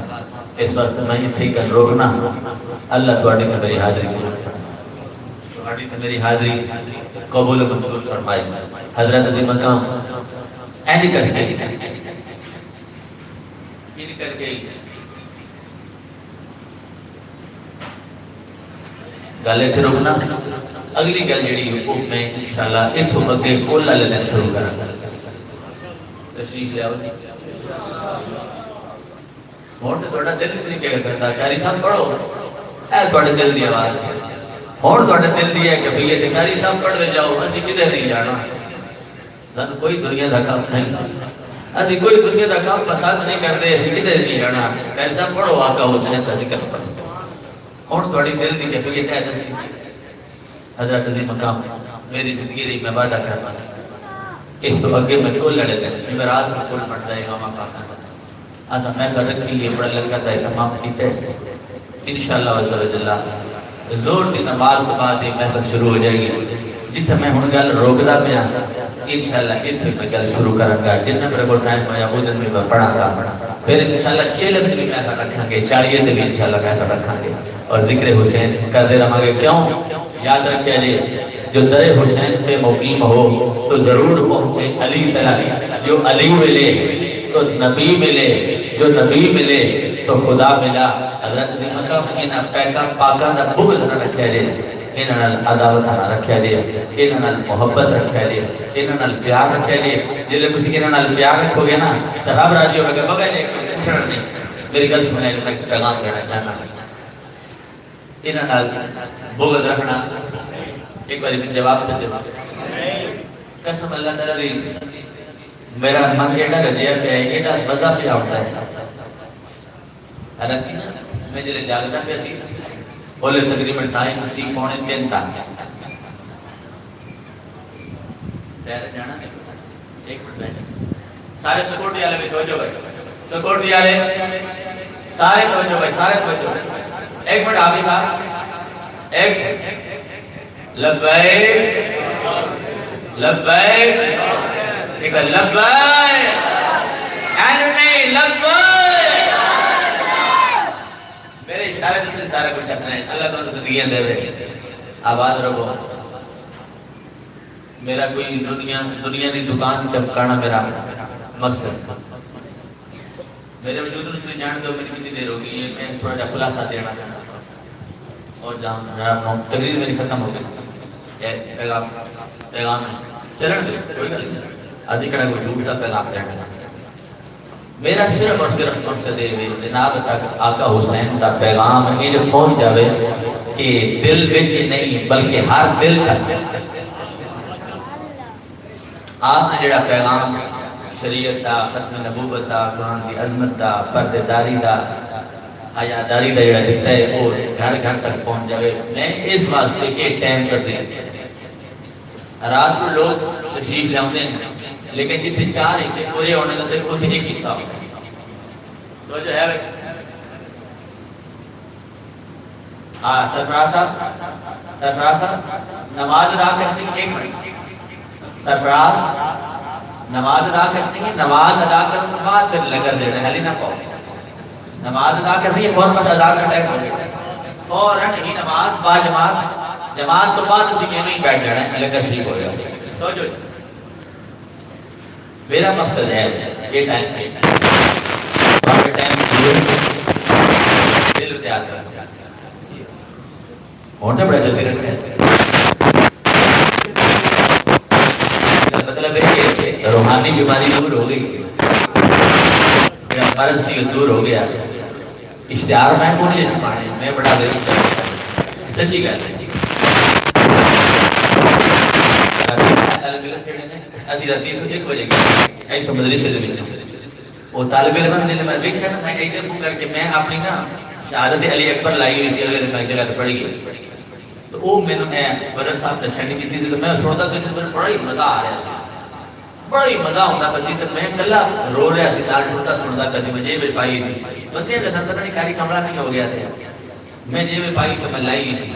S1: اس واسطے میں اتنے کر روکنا. اللہ تھوڑی تے میری حاضری تھوڑی تے میری حاضری قبول و منظور فرمائے. حضرت عظیم مقام ایسے کر گئی گل اتنے روکنا. اگلی گل جڑی وہ میں انشاءاللہ اتھوں اگے کل والے دن شروع کروں گا. تشریف لے آؤ. ہوں تو تھوڑا دل نہیں کیا کرتا قاری صاحب پڑھو اے تھوڑے دل دی آواز ہے. ہوں تھوڑے دل دی ہے کیفیت قاری صاحب پڑھتے جاؤ اسی کدھر نہیں جانا. سانو کوئی دنیا کا کام نہیں اسی کوئی دنیا کا کام پسند نہیں کرتے اسی کدھر نہیں جانا. قاری صاحب پڑھو آقا حسین کا ذکر پڑھو. ہوں تھوڑی دل دی کیفیت ہے. حضرت عظیم مقام میری زندگی رہی میں وعدہ کرنا اس تو اگے میں کل لڑے دیں جمعرات میں کل پڑھتا ہے امام پاک ایسا میں کر رکھی یہ بڑا لگا تھا تمام کیتے انشاءاللہ وزرجلہ زور کی نماز تو بعد یہ محفل شروع ہو جائے گی. جتنے میں ہوں گل روکدا پیا انشاءاللہ اتنے میں گل شروع کروں گا. جتنے میرے کو ٹائم ہویا وہ دن میں پڑھاں گا. پھر انشاءاللہ چیلم بھی محفل رکھاں گے چاڑیے بھی انشاءاللہ محفل رکھاں گے اور ذکر حسین کرتے رہاں گے. کیوں یاد رکھیا جی جو در حسین پہ مقیم ہو تو ضرور پہنچے علی تلک. جو علی ملے تو نبی ملے جو نبی ملے تو خدا ملا. حضرت عظیم مقام انہاں پیکاں پاکاں دا بغض نہ رکھیا جی انہاں نال عداوت نہ رکھیا جی انہاں نال محبت رکھیا جی انہاں نال پیار رکھیا جی. جلے تسی انہاں نال پیار رکھو گے نا تو رب راضی ہوگا. بغیر ایک اٹھنا نہیں. میری گل سنیں میں پیغام دینا چاہنا انہاں نال بغض رکھنا ایک بار میں جواب تو دے قسم اللہ تعالیٰ دی میرا من ایڈا رجیا پہ ہے ایڈا مزہ پہ آتا ہے. رکھتی نا میں جلے جاگتا پہ سی بولے تقریباً ٹائم اسی 2:45 تک تیرے جانا ایک منٹ بیٹھ سارے سکورٹی والے بھی توجہ بھائی سکورٹی والے سارے توجہ بھائی سارے توجہ. ایک منٹ آپ صاحب ایک لبیک لبیک ایک لبیک اینو نہیں لبیک. میرے اشارے سے سارا کچھ رکھنا ہے. اللہ تعالیٰ زندگیاں دے رہے آباد رہو. میرا کوئی دنیا کی دکان چمکانا میرا مقصد. میرے وجود میں تمہیں جان دو میری کتنی دیر ہوگی یہ میں تھوڑا جا خلاصہ دینا چاہتا ہوں اور جہاں تقریر میری ختم ہو گئی پیغام ہے چلن دے کوئی گل نہیں ادھی کڑا کوئی جھوٹ کا پیغام دینا. میرا صرف اور صرف مقصد ہے جناب تک آقا حسین کا پیغام یہ پہنچ جاوے کہ دل وچ نہیں بلکہ ہر دل تک آپ نے جڑا پیغام شریعت دا ختم نبوت دا قرآن دی عظمت دا پردے داری دا حیاداری دا جڑا دیتا ہے وہ گھر گھر تک پہنچ جاوے. میں اس واسطے یہ ٹائم کر دیں رات کو لوگ تشریف لے آتے ہیں لیکن جتنے 4 حصے پورے ہونے لگتے ہیں اتنے ایک حصہ ہوتا ہے. تو جو ہے سرفراز صاحب نماز ادا کرنے کی ایک منٹ سرفراز نماز ادا کرنی ہے. نماز ادا کرنے کے بعد پھر لنگر دینا ہے نہ پاؤ. نماز ادا کرنی ہے فوراً بس ادا کا ٹائم ہو گیا
S2: فوراً ہی نماز با جماعت جماعت تو بعد تسی ایویں ہی بیٹھ جانا ہے لنگر شریف ہو گیا سوچو میرا مقصد ہے یہ ٹائم پہ باقی ٹائم دل تیار کرنا ہوتا بڑا جلدی رکھا ہے مطلب ہے کہ روحانی بیماری دور ہو گئی میرا مرض سی دور ہو گیا اشتہار میں کو نہیں چھپانے میں بڑا دیر سچی گل ہے اسی رات 1 بجے گئے ایتھے مدرسے دے وچ وہ طالب علم نے میں دیکھا نا میں ایتھے منہ کر کے میں اپنی نا شہادت علی اکبر لائی ہوئی سی اگلے دن میں جگہ تے پڑھی گئی تو وہ مینوں نے بدر صاحب نے سینڈ کیتی سی تو میں سندا پیا سی بڑا ہی مزہ آ رہا سی بڑا ہی مزہ ہوندا پیا سی تے میں کلا رو رہا سی نال ٹوٹا سندا پیا سی میں جیب وچ پائی سی بندے نے پتہ نہیں کاری کمرہ نہیں ہو گیا تھا میں جیب وچ پائی تو میں لائی سی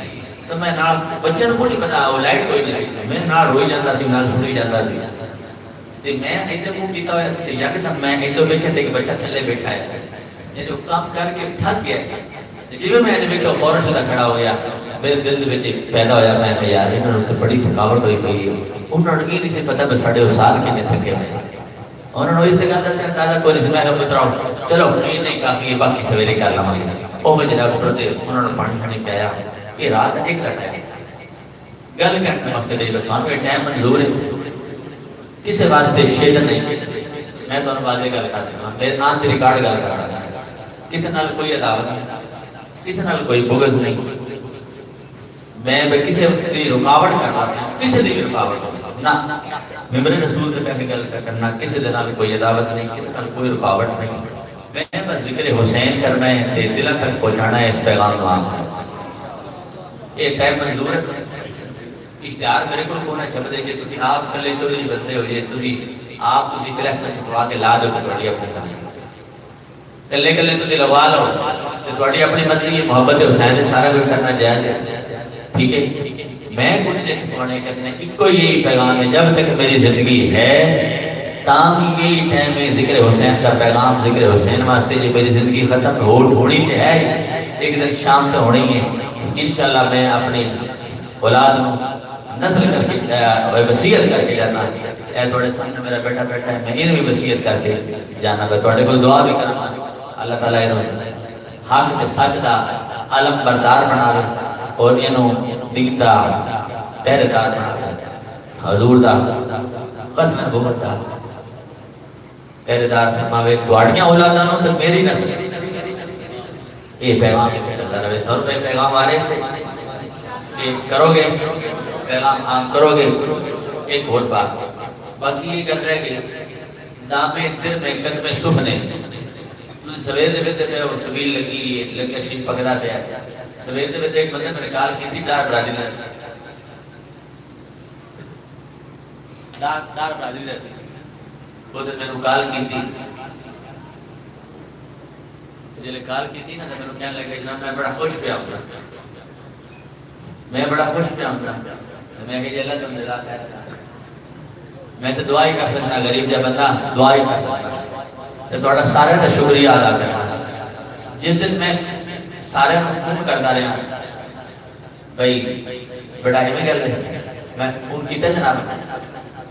S2: تو میں نال بچن کو نہیں پتا وہ لائٹ کوئی نہیں سی میں نال روئی جاندا سی نال سنی جاندا سی تے میں ایتھے منہ کیتا ہویا سی تے یکدم میں ایتھے ویکھیا تے ایک بچہ تھلے بیٹھا ہے یہ جو کام کر کے تھک گیا سی جیویں میں نے ویکھیا فوراً سیدھا کھڑا ہو گیا میرے دل دے وچ پیدا ہویا میں کہ یار انہاں نوں تے بڑی تھکاوٹ ہوئی پئی ہے انہاں نوں یہ نہیں سی پتا بس ساڈے استاد کنے تھکے نے انہوں نے اس گل کا اندازہ کوئی نہیں میں بتراؤ چلو یہ نہیں کافی ہے باقی سویرے کر لواں گے او میں جناب اٹھتے انہوں نے پانی شانی پیا یہ رات ایک دا ٹائم گل کرنے کا مقصد ہے بتاؤں یہ ٹائم منظور ہے کسی واسطے شیطان نہیں میں تو واضح گل کر دوں میرے نام تے ریکارڈ گل کر رہا ہوں کسی نال کوئی عداوت نہیں کسی نال کوئی بغض نہیں میں کسی دی رکاوٹ کرنا کسی دی رکاوٹ نہ ممبر رسول سے پہلے گل کرنا کسی دے نال کوئی عداوت نہیں کسی نال کوئی رکاوٹ نہیں میں بس ذکر حسین کرنا ہے تے دل تک پہنچانا ہے اس پیغام کو عام کرنا یہ ٹائم منظور ہے اشتہار میرے کو کونا چھپ دے کہ تسی آپ کلے چودھری بندے ہو جائے تسی آپ تسی فلیکس چھپوا کے لا دو تواڈی اپنی طرف کلے کلے تسی لگوا لو تے تواڈی اپنی مرضی ہے محبت حسین سے سارا کچھ کرنا جائز ہے ٹھیک ہے میں کچھ نہیں چھپانے کرنے ایک کو یہی پیغام ہے جب تک میری زندگی ہے تاہم یہی ٹائم ہے ذکر حسین کا پیغام ذکر حسین واسطے جو میری زندگی ختم ہونی تے ہے ایک دن شام تو ہونی ہے انشاءاللہ میں اپنی اولاد نسل کر کے وصیت کر کے جانا اے تھوڑے سامنے میرا بیٹا بیٹھا ہے میں انہوں بھی وصیت کر کے جانا گا تھوڑے کو دعا بھی کرنا اللہ تعالیٰ انہوں حق تے سچ دا علم بردار بنا دے اور انہوں دین دا پہرے دار بنا دے حضور دا ختم نبوت دا پہرے دار فرماوے تواڈیاں اولاداں تے میری نسل یہ پیغام چلتا رہے اور میں پیغام آ رہے سے یہ کرو گے پیغام عام کرو گے ایک اور بات باقی یہ کر رہے گے نامے دل میں قدم سخنے تو سویر دے بیتے میں سبیل لگی لگے شیف پکڑا پیا سویر دے بیتے ایک بندے میں کال کی تھی ڈار برادری نے ڈار برادری نے وہ سے میں نے کال کی تھی جلے کال کی تھی نا تو میں نے کہنے لگا جناب میں بڑا خوش پہ آؤں گا میں بڑا خوش پہ آؤں گا میں کہ اللہ تم جزا خیر میں تو دعائی کر سکتا غریب جا بندہ دعائی کر سکتا تو تھوڑا سارے کا شکریہ ادا کرنا جس دن میں سارے فون کرتا رہا بھائی بڑا ہی میں گل رہے میں فون کیتا جناب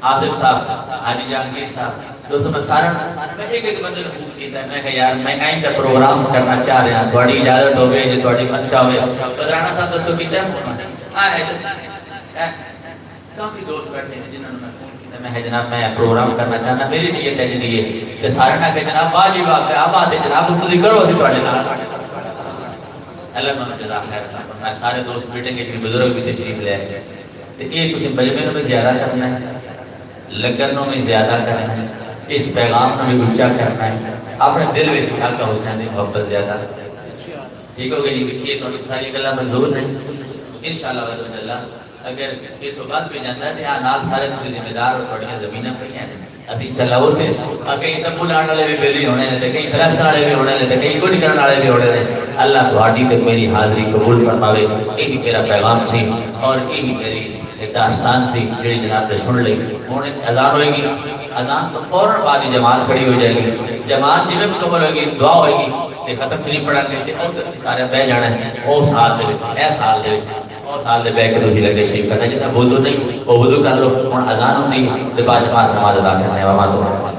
S2: آصف صاحب حاجی جہانگیر صاحب دوستوں میں سارے میں ایک بندے نے فون کیتا ہے میں کہ یار میں کہیں کا پروگرام کرنا چاہ رہا ہوں تھوڑی اجازت ہو گئی جو تھوڑی منشا ہوئے بدرانہ صاحب دوستوں کیتا ہے فون کافی دوست بیٹھے ہیں جنہوں نے فون کیا میں جناب میں پروگرام کرنا چاہنا میری نیت ہے جناب کہ سارے نہ کہ جناب واجی واقع آپ آتے جناب اس کو کرو اسی تھوڑے نال اللہ تعالیٰ جزا خیر عطا فرمائے سارے دوست بیٹھیں گے جن بزرگ بھی تشریف لے آئے تو یہ تسی مجمع میں زیادہ کرنا ہے لنگروں میں زیادہ کرنا ہے اس پیغام میں گچا کرنا ہے اپنے دل میں خیال کا حسین کی محبت زیادہ ٹھیک ہو گئی یہ تو ساری گلا منظور نہیں انشاءاللہ وعد اللہ اگر یہ تو بات بھی جانتا ہے کہ ہاں نال سارے تسی ذمہ دار اور بڑیاں زمیناں پہ ہیں اسی چلا ہوتے کہیں تبو لان والے بھی بیلی ہونے نے کہیں فلکس والے بھی ہونے نے کہیں کچھ کرنے والے بھی ہونے نے اللہ تہاڈی تے میری حاضری قبول فرماوے یہی میرا پیغام سی اور یہی میری ایک داستان تھی جڑی جناب نے سن لی. ہوں اذان ہوئے گی, اذان تو فوراً بعد ہی جماعت کھڑی ہو جائے گی. جماعت جی مکمل ہوئے گی, دعا ہوئے گی تے ختم شریف پڑھا کے سارے بہ جانا ہے. وہ سال دے وچ اے سال دے وچ اور سال دے بہ کے تسی لگے شریف کرنا. جتنا وضو نہیں وہ وضو کر لو. ہن اذان ہوندی تے بعد جماعت نماز ادا کرنے والا تو